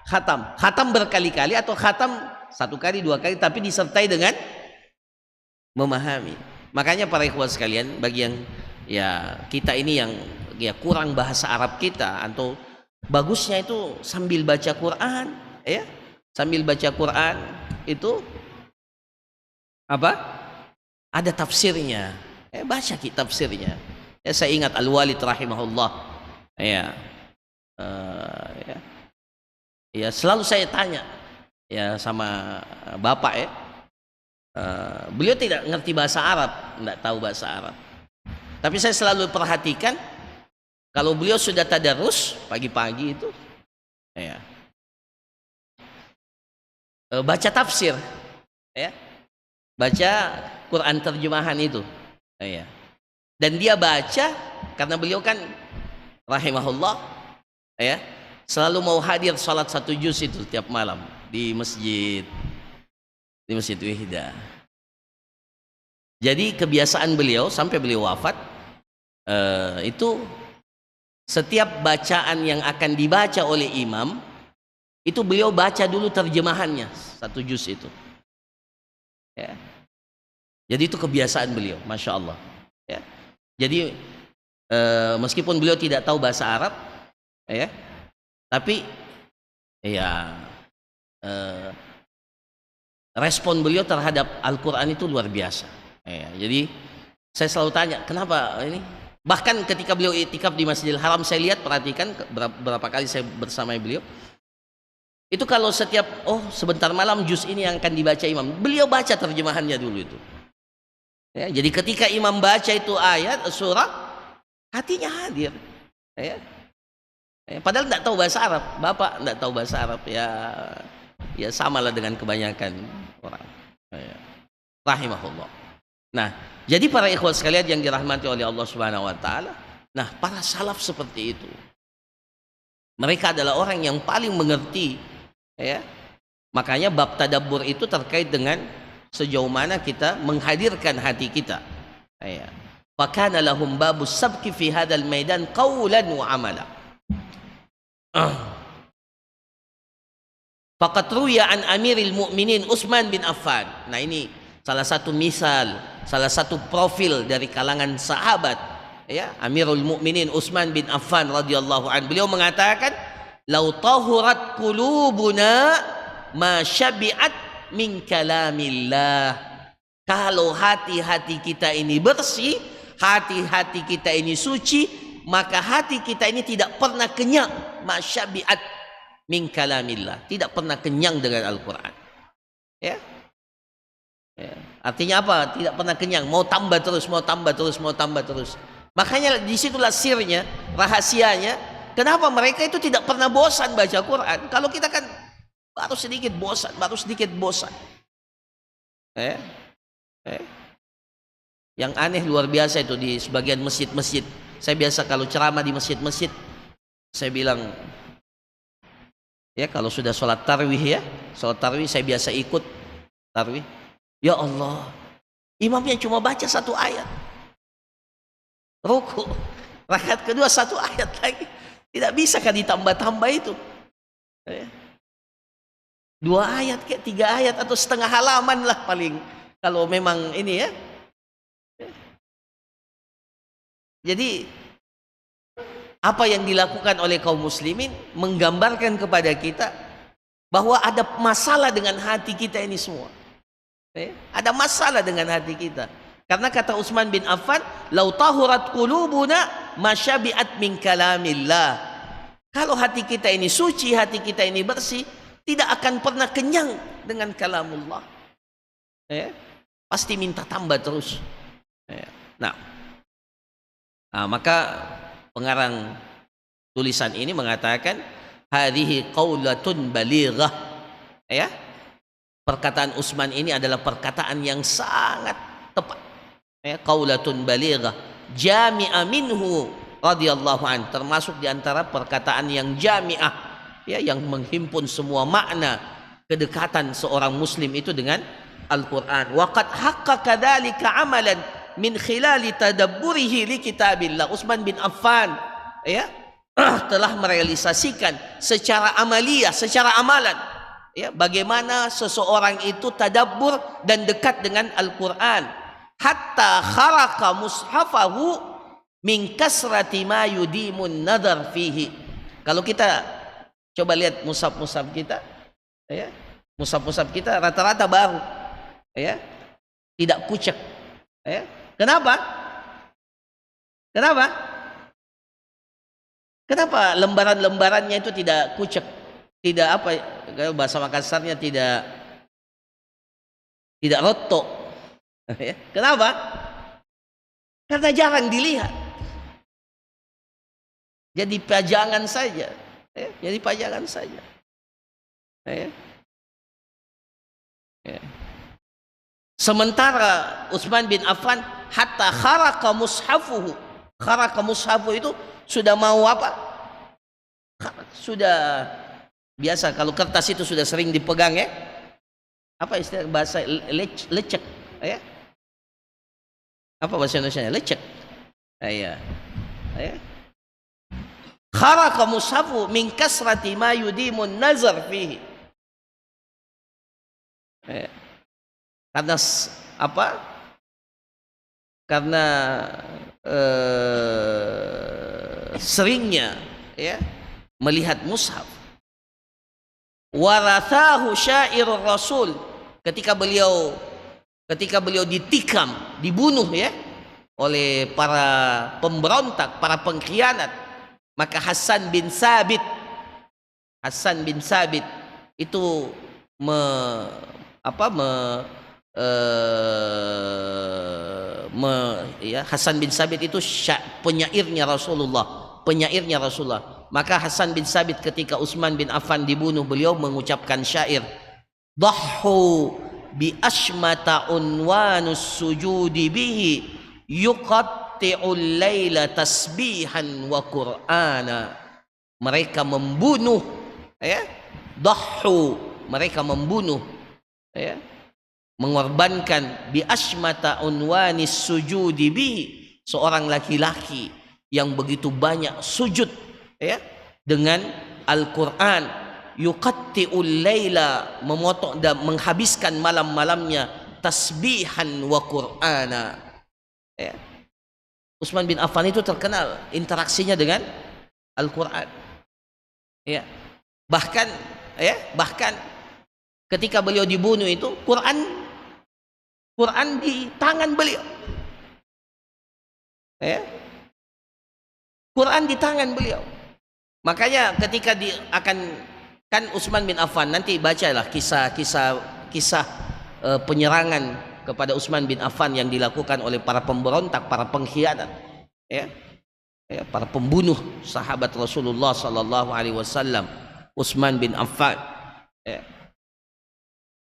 khatam berkali-kali atau khatam 1 kali 2 kali tapi disertai dengan memahami. Makanya para ikhwan sekalian, bagi yang ya kita ini yang ya kurang bahasa Arab kita, atau bagusnya itu sambil baca Quran ya. Sambil baca Quran itu apa? Ada tafsirnya. Baca tafsirnya. Ya, saya ingat Al-Walid rahimahullah. Ya, ya selalu saya tanya ya sama bapak ya. Beliau tidak ngerti bahasa Arab, tidak tahu bahasa Arab. Tapi saya selalu perhatikan kalau beliau sudah tadarus pagi-pagi itu, ya, baca tafsir, ya, baca Quran terjemahan itu, ya. Dan dia baca karena beliau kan rahimahullah, ya, selalu mau hadir salat 1 juz itu tiap malam di masjid Wihda. Jadi kebiasaan beliau sampai beliau wafat, itu setiap bacaan yang akan dibaca oleh imam itu beliau baca dulu terjemahannya 1 juz itu, ya. Jadi itu kebiasaan beliau, masya Allah, ya. Jadi meskipun beliau tidak tahu bahasa Arab, ya, tapi ya respon beliau terhadap Al-Quran itu luar biasa, ya. Jadi saya selalu tanya kenapa ini. Bahkan ketika beliau i'tikaf di Masjidil Haram, saya lihat, perhatikan berapa kali saya bersama beliau, itu kalau setiap sebentar malam juz ini yang akan dibaca imam, beliau baca terjemahannya dulu itu, ya. Jadi ketika imam baca itu ayat surah, hatinya hadir, ya. Padahal tidak tahu bahasa Arab, bapak tidak tahu bahasa Arab, ya samalah dengan kebanyakan orang, ya. Rahimahullah. Nah, jadi para ikhwan sekalian yang dirahmati oleh Allah Subhanahu wa taala, nah, para salaf seperti itu. Mereka adalah orang yang paling mengerti, ya. Makanya bab tadabbur itu terkait dengan sejauh mana kita menghadirkan hati kita, ya. Fa kana lahum babus sabqi fi hadzal maidan qaulan wa amala. Faqad ruya an Amiril Mukminin Utsman bin Affan. Nah, ini salah satu misal, salah satu profil dari kalangan sahabat, ya, Amirul Mukminin Utsman bin Affan radhiyallahu anhu. Beliau mengatakan, "Lau tahurat qulubuna ma syabi'at min kalamillah." Kalau hati-hati kita ini bersih, hati-hati kita ini suci, maka hati kita ini tidak pernah kenyang, ma syabi'at min kalamillah, tidak pernah kenyang dengan Al-Quran, ya. Ya. Artinya apa? Tidak pernah kenyang, mau tambah terus, mau tambah terus, mau tambah terus. Makanya disitulah sirnya, rahasianya, kenapa mereka itu tidak pernah bosan baca Quran. Kalau kita kan baru sedikit bosan, baru sedikit bosan. Yang aneh luar biasa itu di sebagian masjid-masjid. Saya biasa kalau ceramah di masjid-masjid, saya bilang, ya, kalau sudah sholat tarwih, ya, sholat tarwih saya biasa ikut tarwih. Ya Allah, imamnya cuma baca 1 ayat, ruku, rakaat kedua 1 ayat lagi, tidak bisa kan ditambah-tambah itu, 2 ayat, kayak 3 ayat atau setengah halaman lah paling, kalau memang ini, ya. Jadi apa yang dilakukan oleh kaum muslimin menggambarkan kepada kita bahwa ada masalah dengan hati kita ini semua. Ada masalah dengan hati kita. Karena kata Utsman bin Affan, "Lau tahurat qulubuna masyabi'at min kalamillah." Kalau hati kita ini suci, hati kita ini bersih, tidak akan pernah kenyang dengan kalamullah. Pasti minta tambah terus. Nah, maka pengarang tulisan ini mengatakan, hadhihi qaulatun balighah, ya. Perkataan Utsman ini adalah perkataan yang sangat tepat, ya, qaulatun balighah jami'a minhu radhiyallahu an, termasuk di antara perkataan yang jami'ah, ya, yang menghimpun semua makna kedekatan seorang muslim itu dengan Al-Qur'an. Wa qad haqqaqa dzalika amalan min khilali tadabburihi li kitabillah. Utsman bin Affan, ya, telah merealisasikan secara amaliyah, secara amalan, ya, bagaimana seseorang itu tadabbur dan dekat dengan Al-Quran, hatta kharaqa mushafahu min kasrati ma yudimun nadar fihi. Kalau kita coba lihat mushaf-mushaf kita, ya, mushaf-mushaf kita rata-rata baru, ya, tidak kucek, ya. Kenapa? Kenapa lembaran-lembarannya itu tidak kucek, tidak apa, bahasa Makassarnya tidak rotok. Kenapa? Karena jarang dilihat. Jadi pajangan saja. Jadi pajangan saja. Ya. Sementara Utsman bin Affan hatta kharaqa mushafuhu. Kharaqa mushafu itu sudah mau apa? Sudah biasa kalau kertas itu sudah sering dipegang ya. Apa istilah bahasa lecek ya? Apa bahasa Indonesianya? Lecek. Ya. Ya. Kharaqa mushafu min kasrati ma yudimun nazar fihi. Ya. Karena apa? Karena seringnya ya melihat mushaf. Warathahu syairur rasul, ketika beliau ditikam, dibunuh ya oleh para pemberontak, para pengkhianat, maka Hasan bin Sabit itu Hasan bin Sabit itu penyairnya Rasulullah. Maka Hasan bin Sabit ketika Utsman bin Affan dibunuh, beliau mengucapkan syair, "Dhahhu bi ashmata unwanus sujudi bihi yuqatti'ul laila tasbihan wa qur'ana." Mereka membunuh ya, dhahhu, mereka membunuh ya, mengorbankan bi ashmata unwanis sujudi bihi, seorang laki-laki yang begitu banyak sujud ya dengan Al-Qur'an, yuqatti'ul laila, memotong dan menghabiskan malam-malamnya tasbihan wa qur'ana ya. Utsman bin Affan itu terkenal interaksinya dengan Al-Qur'an ya. Bahkan ketika beliau dibunuh itu Quran di tangan beliau ya. Quran di tangan beliau. Makanya ketika kan Utsman bin Affan, nanti bacalah kisah penyerangan kepada Utsman bin Affan yang dilakukan oleh para pemberontak, para pengkhianat ya. Ya, para pembunuh sahabat Rasulullah sallallahu alaihi wasallam, Utsman bin Affan ya.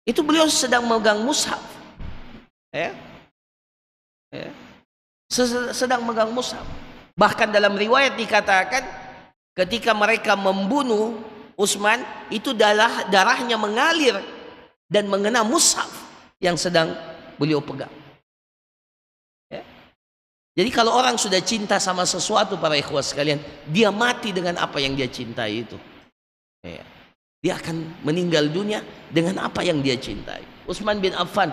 Itu beliau sedang memegang mushaf ya. Ya. Sedang memegang mushaf. Bahkan dalam riwayat dikatakan ketika mereka membunuh Utsman, itu darahnya mengalir dan mengena mushaf yang sedang beliau pegang ya. Jadi kalau orang sudah cinta sama sesuatu, para ikhwah sekalian, dia mati dengan apa yang dia cintai itu ya. Dia akan meninggal dunia dengan apa yang dia cintai. Utsman bin Affan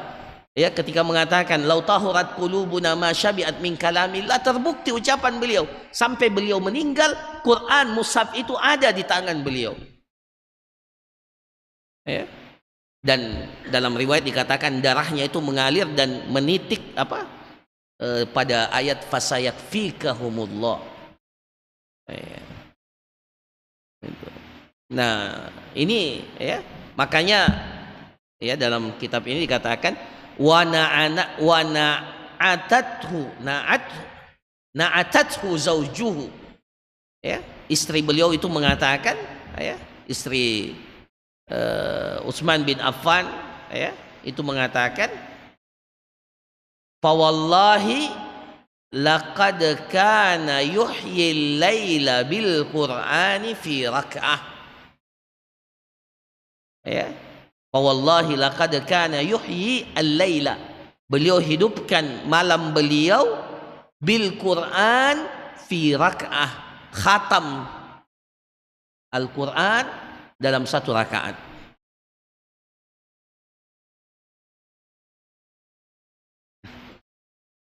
ya ketika mengatakan lau tahurat qulubuna ma syabi'at min kalamillah, terbukti ucapan beliau sampai beliau meninggal, Quran mushaf itu ada di tangan beliau ya. Dan dalam riwayat dikatakan darahnya itu mengalir dan menitik pada ayat fasayakfikahumullah ya. Nah ini ya, makanya ya dalam kitab ini dikatakan wa na'atathu zaujuhu ya, istri beliau itu mengatakan ya, istri Utsman bin Affan ya, itu mengatakan, fa wallahi laqad kana yuhyil laila bil qur'ani fi rak'ah ya. Wallahi laqad kana yuhyi al-laila, beliau hidupkan malam beliau bil Quran fi rak'ah, khatam Al-Quran dalam satu rakaat.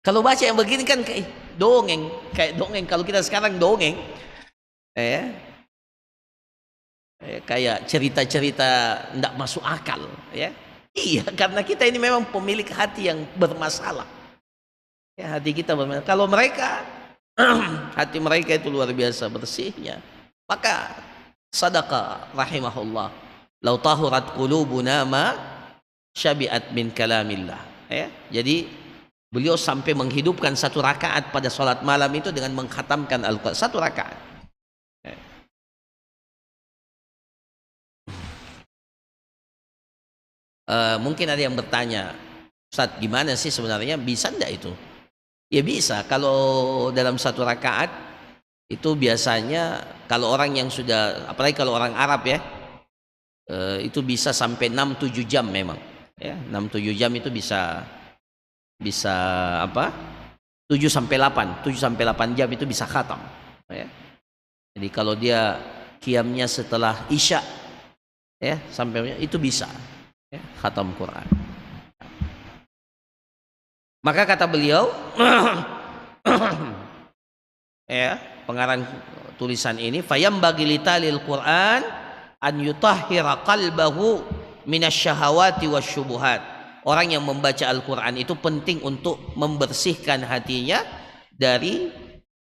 Kalau baca yang begini kan kayak dongeng kalau kita sekarang dongeng kayak cerita-cerita tidak masuk akal ya. Iya, karena kita ini memang pemilik hati yang bermasalah ya, hati kita bermasalah. Kalau mereka hati mereka itu luar biasa bersihnya, maka sadaqa rahimahullah, lau tahurat qulubuna ma syabi'at min kalamillah ya. Jadi beliau sampai menghidupkan satu rakaat pada sholat malam itu dengan mengkhatamkan Al-Quran, satu rakaat. Mungkin ada yang bertanya, Ustaz, gimana sih sebenarnya, bisa enggak itu? Ya bisa. Kalau dalam satu rakaat itu biasanya kalau orang yang sudah, apalagi kalau orang Arab ya, itu bisa sampai 6-7 jam memang. Ya, 6-7 jam itu bisa apa? 7-8 jam itu bisa khatam. Ya. Jadi kalau dia qiyamnya setelah Isya, ya sampai itu bisa, ya, khatam Quran. Maka kata beliau, ya, pengarang tulisan ini, fayambagi litalil Quran an yutahhira qalbahu minasyahawati wasyubuhat. Orang yang membaca Al-Quran itu penting untuk membersihkan hatinya dari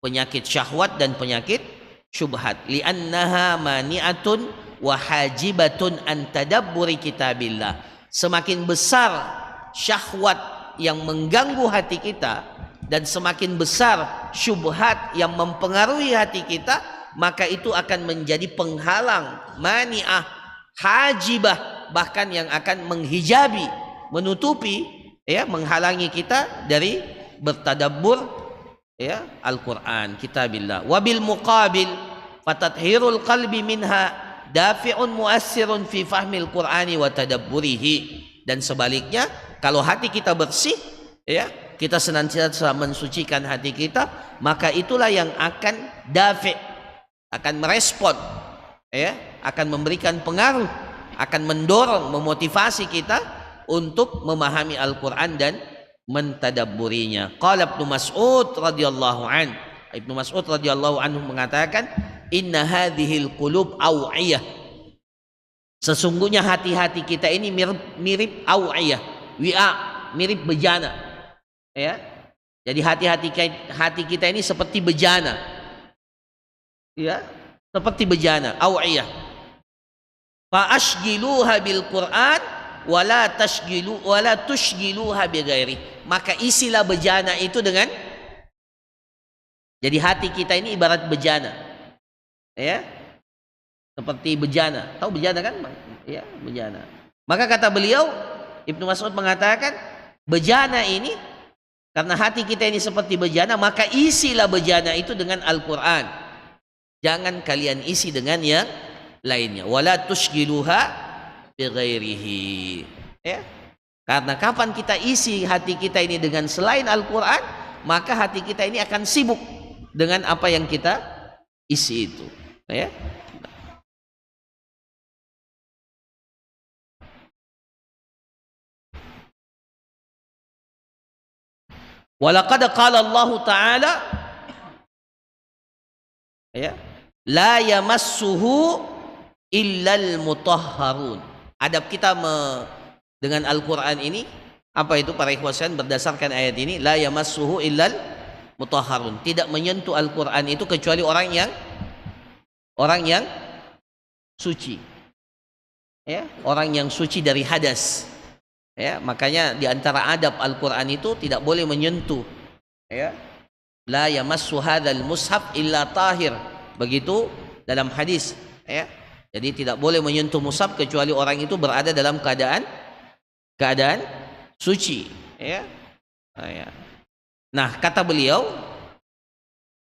penyakit syahwat dan penyakit syubhat. Li'annaha mani'atun wa hajibatun an tadabburi kitabillah. Semakin besar syahwat yang mengganggu hati kita dan semakin besar syubhat yang mempengaruhi hati kita, maka itu akan menjadi penghalang, mani'ah, hajibah, bahkan yang akan menghijabi, menutupi, ya, menghalangi kita dari bertadabbur, ya, Al-Quran, kitabillah. Wabil muqabil fatathhirul qalbi minha dafi'un muassirun fi fahmil Qur'ani wa tadabburihi. Dan sebaliknya, kalau hati kita bersih, ya, kita senantiasa mensucikan hati kita, maka itulah yang akan dafi', akan merespon, ya, akan memberikan pengaruh, akan mendorong, memotivasi kita untuk memahami Al-Quran dan mentadabburinya. Qala Ibnu Mas'ud radhiyallahu an, Ibnu Mas'ud radhiyallahu anhu mengatakan, inna hadhil qulub aw'iyah. Sesungguhnya hati-hati kita ini mirip aw'iyah, wi'a, mirip bejana, ya. Jadi hati kita ini seperti bejana, ya, seperti bejana, aw'iyah. Fa ashghiluha bil Qur'an wala tushghiluha bi ghairi. Maka isilah bejana itu dengan, jadi hati kita ini ibarat bejana, ya, seperti bejana. Tahu bejana kan? Ya, bejana. Maka kata beliau, Ibnu Mas'ud mengatakan, bejana ini, karena hati kita ini seperti bejana, maka isilah bejana itu dengan Al-Quran. Jangan kalian isi dengan yang lainnya. Wala tushghiluha bighairihi. Ya. Karena kapan kita isi hati kita ini dengan selain Al-Quran, maka hati kita ini akan sibuk dengan apa yang kita isi itu. Ya. Walaqad qala Allah Ta'ala, ya, la yamassuhu illal mutahharun. Adab kita dengan Al-Quran ini apa itu para ikhwan, berdasarkan ayat ini, la yamassuhu illal mutahharun. Tidak menyentuh Al-Quran itu kecuali orang yang suci, ya, orang yang suci dari hadas. Ya, makanya di antara adab Al-Quran itu tidak boleh menyentuh, ya. La yamassu hadzal mushaf illa tahir. Begitu dalam hadis, ya. Jadi tidak boleh menyentuh mushaf kecuali orang itu berada dalam keadaan suci, ya. Nah, kata beliau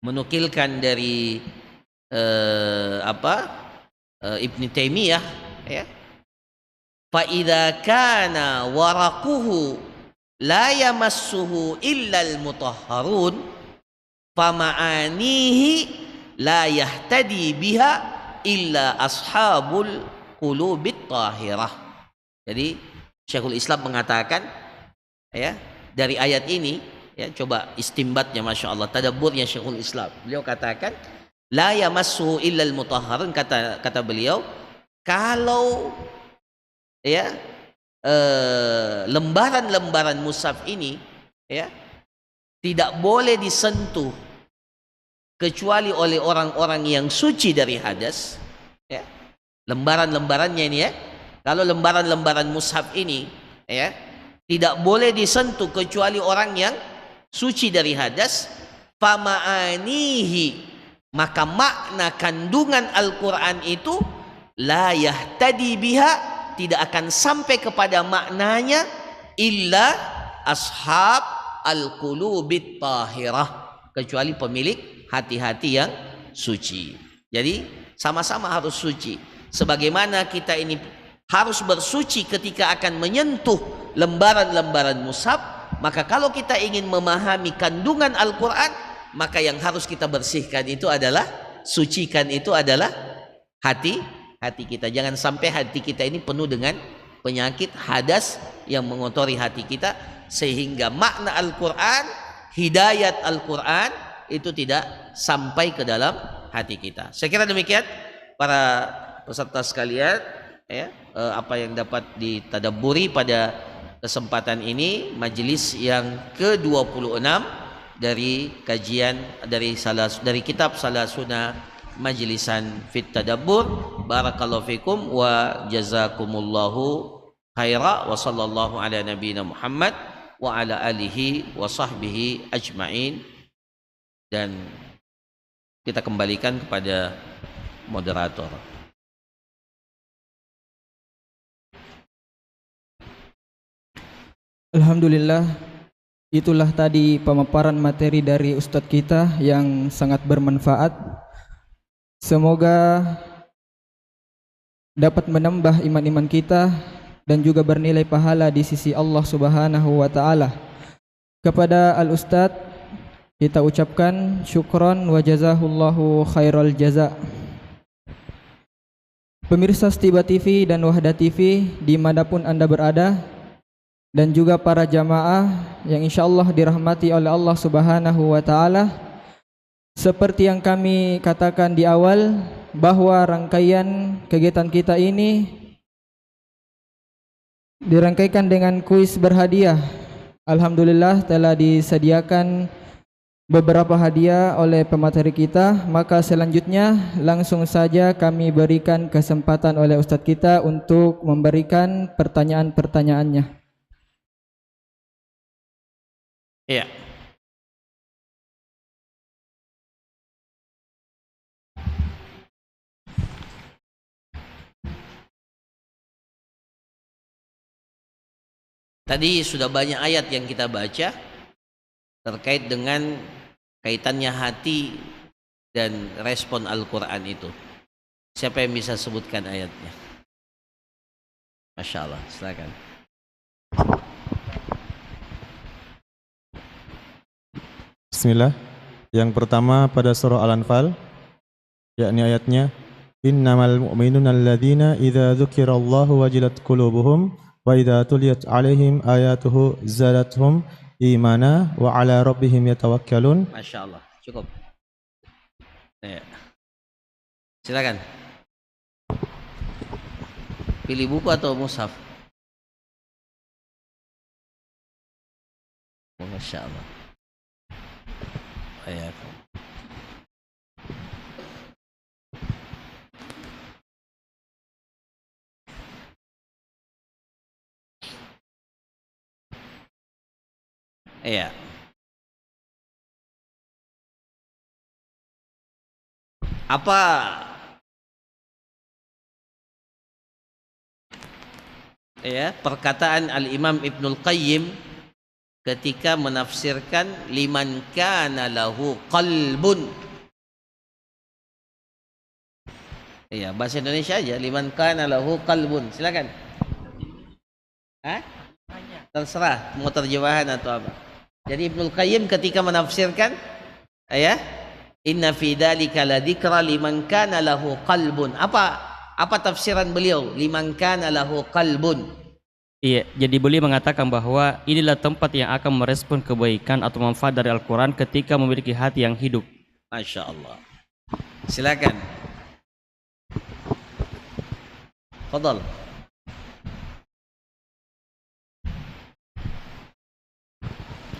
menukilkan dari Ibnu Taimiyah, ya. Fa'idha kana waraquhu la yamassuhu illal mutahharun fama'anihi la yahtadi biha illa ashabul qulubit tahirah. Jadi Syekhul Islam mengatakan, ya, dari ayat ini, ya, coba istimbatnya, Masya Allah, tadabburnya Syekhul Islam. Beliau katakan la yamassuhu illal mutahharun, kata beliau, kalau, ya, lembaran-lembaran mushaf ini, ya, tidak boleh disentuh kecuali oleh orang-orang yang suci dari hadas, ya. Lembaran-lembarannya ini, ya, kalau lembaran-lembaran mushaf ini, ya, tidak boleh disentuh kecuali orang yang suci dari hadas, fama'anihi, maka makna kandungan Al-Quran itu la yahtadi biha tidak akan sampai kepada maknanya illa ashab al-qulubit tahirah, kecuali pemilik hati-hati yang suci. Jadi sama-sama harus suci. Sebagaimana kita ini harus bersuci ketika akan menyentuh lembaran-lembaran mushaf, maka kalau kita ingin memahami kandungan Al-Quran, maka yang harus kita bersihkan itu adalah, sucikan itu adalah hati kita. Jangan sampai hati kita ini penuh dengan penyakit hadas yang mengotori hati kita, sehingga makna Al-Quran, hidayat Al-Quran itu tidak sampai ke dalam hati kita. Saya kira demikian para peserta sekalian, ya, apa yang dapat ditadabburi pada kesempatan ini, majelis yang ke-26 dari kajian dari kitab Salasuna Majlisan Fit Tadabbur. Barakallahu fikum wa jazakumullahu khaira wa sallallahu ala nabiyina Muhammad wa ala alihi wa sahbihi ajma'in. Dan kita kembalikan kepada moderator. Alhamdulillah, itulah tadi pemaparan materi dari Ustadz kita yang sangat bermanfaat. Semoga dapat menambah iman-iman kita dan juga bernilai pahala di sisi Allah Subhanahu wa taala. Kepada Al-Ustadz kita ucapkan syukron wa jazahullahu khairal jaza. Pemirsa Setiba TV dan Wahda TV dimanapun Anda berada, dan juga para jamaah yang insyaallah dirahmati oleh Allah Subhanahu wa taala, seperti yang kami katakan di awal bahwa rangkaian kegiatan kita ini dirangkaikan dengan kuis berhadiah. Alhamdulillah telah disediakan beberapa hadiah oleh pemateri kita. Maka selanjutnya langsung saja kami berikan kesempatan oleh Ustadz kita untuk memberikan pertanyaan-pertanyaannya. Iya. Tadi sudah banyak ayat yang kita baca terkait dengan kaitannya hati dan respon Al-Quran itu. Siapa yang bisa sebutkan ayatnya? Masya Allah, silakan. Bismillah. Yang pertama pada surah Al-Anfal, yakni ayatnya innamal mu'minuna alladzina idza dzukirallahu wajilat qulubuhum wa idza tuliyat 'alaihim ayatuhu zadatuhum imana wa 'ala rabbihim yatawakkalun. Masya Allah, cukup. Ya. Silakan. Pilih buku atau mushaf? Masya Allah. Ayat. Iya. Apa ya perkataan Al-Imam Ibnul Qayyim ketika menafsirkan liman kana lahu qalbun? Iya, bahasa Indonesia aja, liman kana lahu qalbun. Silakan. Hah? Terserah mau terjemahan atau apa. Jadi Ibnul Qayyim ketika menafsirkan ya, inna fi dzalika ladzikra liman kana lahu qalbun. Apa tafsiran beliau? Liman kana lahu qalbun. Iya, jadi beliau mengatakan bahwa inilah tempat yang akan merespon kebaikan atau manfaat dari Al-Quran ketika memiliki hati yang hidup. Masya Allah. Silakan. Fadal.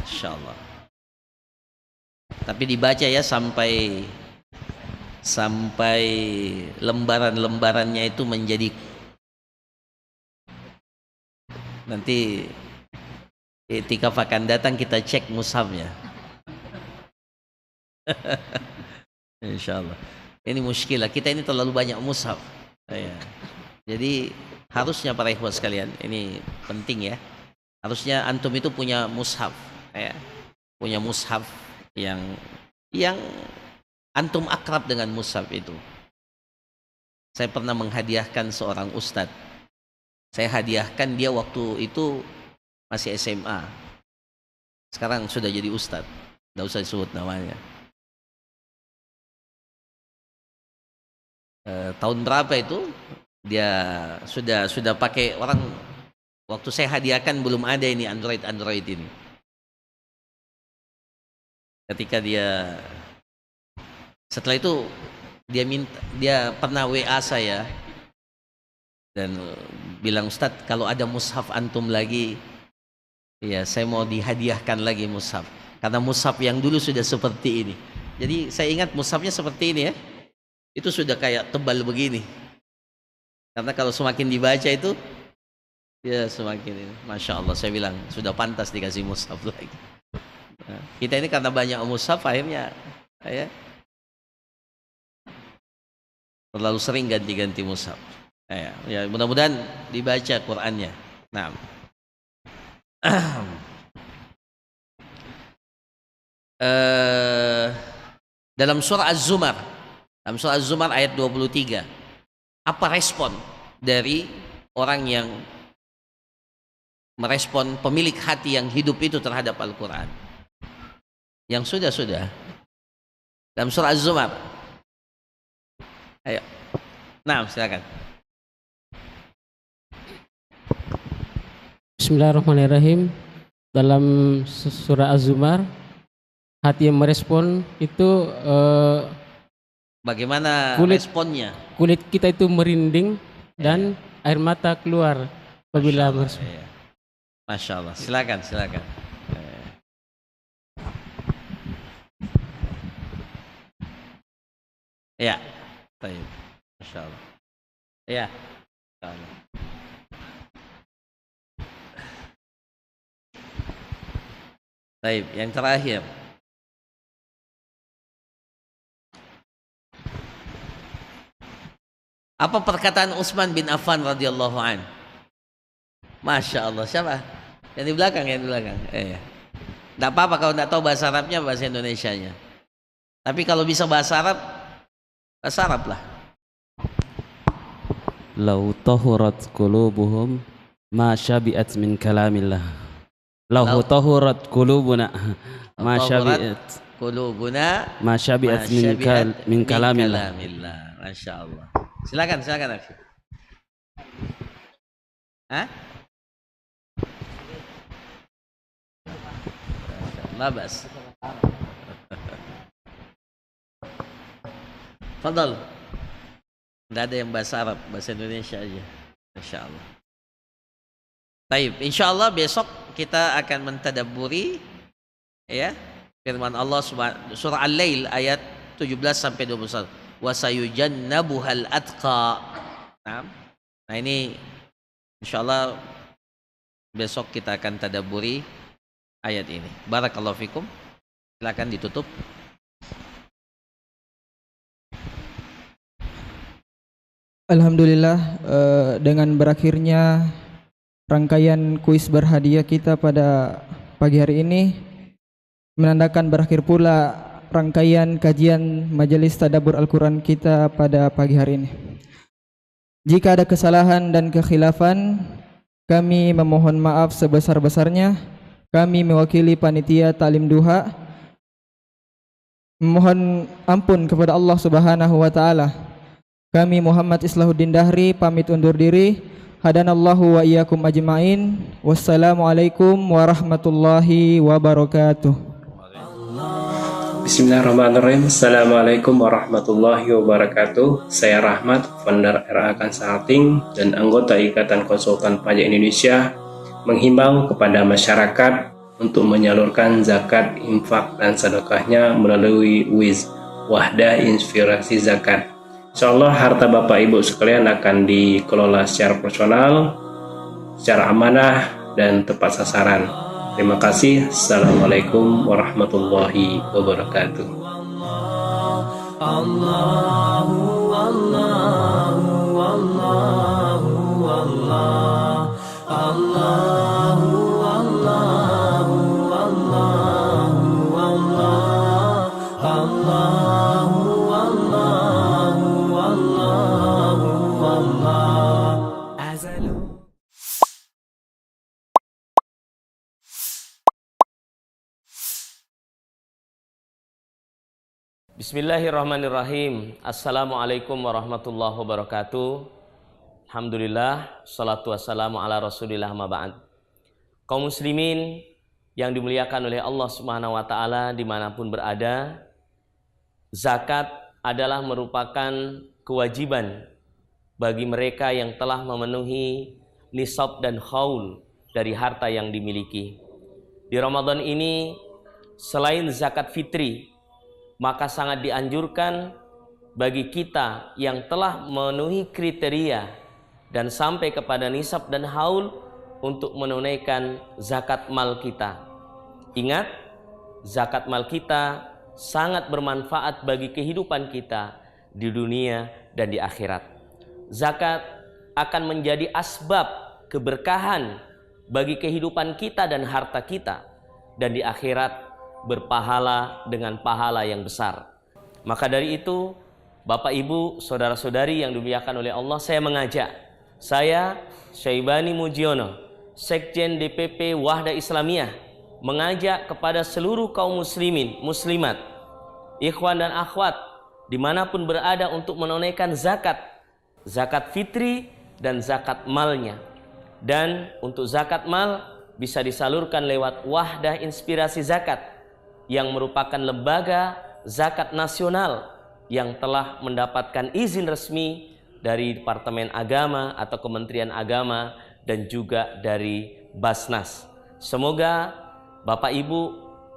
Masya Allah. Tapi dibaca ya sampai lembaran-lembarannya itu menjadi, nanti ketika akan datang kita cek mushafnya. Insya Allah. Ini muskilah, kita ini terlalu banyak mushaf. Ya. Jadi harusnya para ikhwan sekalian, ini penting ya. Harusnya antum itu punya mushaf, ya. Punya mushaf yang antum akrab dengan mushaf itu. Saya pernah menghadiahkan seorang ustadz. Saya hadiahkan dia waktu itu masih SMA. Sekarang sudah jadi ustadz. Tidak usah disebut namanya. Tahun berapa itu? Dia sudah pakai orang. Waktu saya hadiahkan belum ada ini Android ini. Ketika dia setelah itu dia pernah WA saya dan bilang, Ustadz, kalau ada mushaf antum lagi, ya saya mau dihadiahkan lagi mushaf. Karena mushaf yang dulu sudah seperti ini. Jadi saya ingat mushafnya seperti ini ya. Itu sudah kayak tebal begini. Karena kalau semakin dibaca itu, ya semakin ini. Masya Allah, saya bilang sudah pantas dikasih mushaf lagi. Nah, kita ini karena banyak mushaf akhirnya ya terlalu sering ganti-ganti mushaf. Ya mudah-mudahan dibaca Qur'annya. Nah, dalam surah Az-Zumar, ayat 23, apa respon dari orang yang merespon pemilik hati yang hidup itu terhadap Al-Quran? Yang sudah dalam surah Az-Zumar. Ayo. Nah, silakan. Bismillahirrahmanirrahim. Dalam surah Az-Zumar, hati yang merespon itu bagaimana responnya? Kulit kita itu merinding dan air mata keluar apabila merespon. Masya Allah. Silakan. Ya, baik. Masya Allah. Ya, Masya Allah. Baik, yang terakhir. Apa perkataan Utsman bin Affan radhiyallahu an? Masya Allah, siapa? Yang di belakang. Tidak apa-apa kalau tidak tahu bahasa Arabnya, bahasa Indonesianya. Tapi kalau bisa bahasa Arab lah. Lau tahurat qulubuhum ma syabi'at min kalamillah. Lau tahurat qulubuna ma syabi'at min kalamillah. Masya Allah. Silakan Akhi. Hah? Labas. Fadal. Tidak ada yang bahasa Arab, bahasa Indonesia aja. Masya Allah. Baik, insya Allah besok kita akan mentadabburi ya firman Allah surah Al-Lail ayat 17 sampai 21. Wa sayujannabuhal atqa. Nah ini insya Allah besok kita akan tadabburi ayat ini. Barakallahu fikum. Silakan ditutup. Alhamdulillah, dengan berakhirnya rangkaian kuis berhadiah kita pada pagi hari ini menandakan berakhir pula rangkaian kajian majelis tadabbur Al-Quran kita pada pagi hari ini. Jika ada kesalahan dan kekhilafan, kami memohon maaf sebesar-besarnya. Kami mewakili panitia Ta'lim Duha memohon ampun kepada Allah Subhanahu wa taala. Kami Muhammad Islahuddin Dahri pamit undur diri. Hadanallahu wa iyyakum ajmain. Wassalamualaikum warahmatullahi wabarakatuh. Bismillahirrahmanirrahim. Assalamualaikum warahmatullahi wabarakatuh. Saya Rahmat, founder RA Consulting dan anggota Ikatan Konsultan Pajak Indonesia, menghimbau kepada masyarakat untuk menyalurkan zakat, infak, dan sedekahnya melalui WIZ, Wahdah Inspirasi Zakat. Insyaallah harta Bapak Ibu sekalian akan dikelola secara profesional, secara amanah, dan tepat sasaran. Terima kasih. Assalamualaikum warahmatullahi wabarakatuh. Allahu Bismillahirrahmanirrahim. Assalamualaikum warahmatullahi wabarakatuh. Alhamdulillah, salatu wassalamu ala rasulillah ma ba'd. Kaum muslimin yang dimuliakan oleh Allah Subhanahu wa taala dimanapun berada, zakat adalah merupakan kewajiban bagi mereka yang telah memenuhi nisab dan haul dari harta yang dimiliki. Di Ramadan ini selain zakat fitri, maka sangat dianjurkan bagi kita yang telah memenuhi kriteria dan sampai kepada nisab dan haul untuk menunaikan zakat mal kita. Ingat, zakat mal kita sangat bermanfaat bagi kehidupan kita di dunia dan di akhirat. Zakat akan menjadi asbab keberkahan bagi kehidupan kita dan harta kita, dan di akhirat berpahala dengan pahala yang besar. Maka dari itu, Bapak Ibu, saudara-saudari yang dimuliakan oleh Allah, saya Syaibani Mujiono, Sekjen DPP Wahda Islamiyah, mengajak kepada seluruh kaum muslimin, muslimat, ikhwan dan akhwat dimanapun berada untuk menunaikan zakat fitri dan zakat malnya. Dan untuk zakat mal bisa disalurkan lewat Wahda Inspirasi Zakat yang merupakan lembaga zakat nasional yang telah mendapatkan izin resmi dari Departemen Agama atau Kementerian Agama dan juga dari Basnas. Semoga Bapak Ibu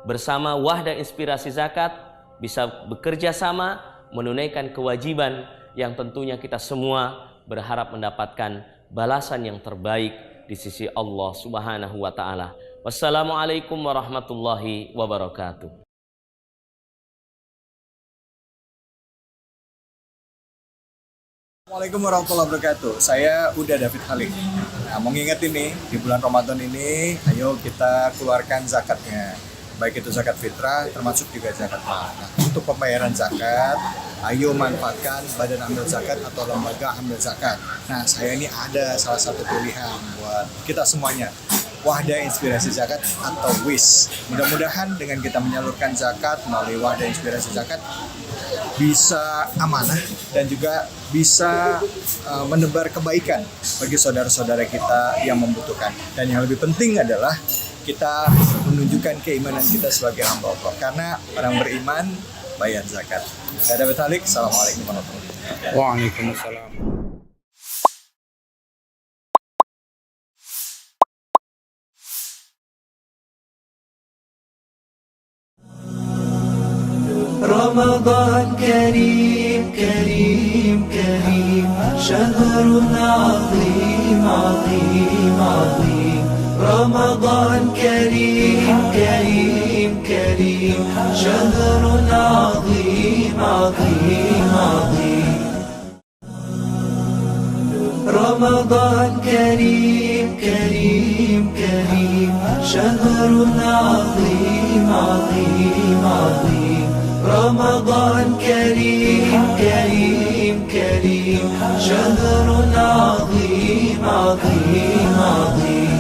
bersama Wahda Inspirasi Zakat bisa bekerja sama menunaikan kewajiban yang tentunya kita semua berharap mendapatkan balasan yang terbaik di sisi Allah Subhanahu wa taala. Wassalamualaikum warahmatullahi wabarakatuh. Assalamualaikum warahmatullahi wabarakatuh. Saya Uda David Halik. Nah, mau ngingetin nih, di bulan Ramadan ini, ayo kita keluarkan zakatnya. Baik itu zakat fitrah, termasuk juga zakat mal. Nah, untuk pembayaran zakat, ayo manfaatkan Badan Amil Zakat atau Lembaga Amil Zakat. Nah, saya ini ada salah satu pilihan buat kita semuanya. Wahda Inspirasi Zakat atau WIS. Mudah-mudahan dengan kita menyalurkan zakat melalui Wahda Inspirasi Zakat bisa amanah dan juga bisa menebar kebaikan bagi saudara-saudara kita yang membutuhkan. Dan yang lebih penting adalah kita menunjukkan keimanan kita sebagai hamba Allah. Karena orang beriman bayar zakat. Saya David Halik. Assalamualaikum warahmatullahi wabarakatuh. Waalaikumsalam. رمضان كريم كريم كريم شهر عظيم عظيم عظيم رمضان كريم كريم كريم شهر عظيم عظيم عظيم رمضان كريم كريم كريم شهر عظيم عظيم عظيم رمضان كريم كريم كريم شهر عظيم عظيم عظيم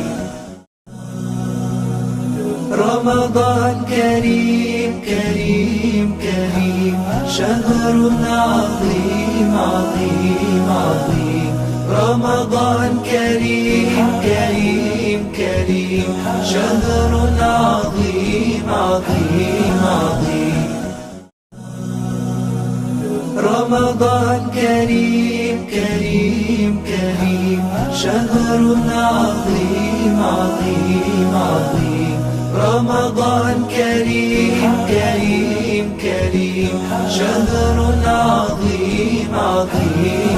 رمضان كريم كريم كريم شهر عظيم عظيم عظيم رمضان كريم كريم كريم شهر عظيم عظيم عظيم رمضان كريم كريم كريم شهر عظيم عظيم عظيم رمضان كريم كريم كريم شهر عظيم عظيم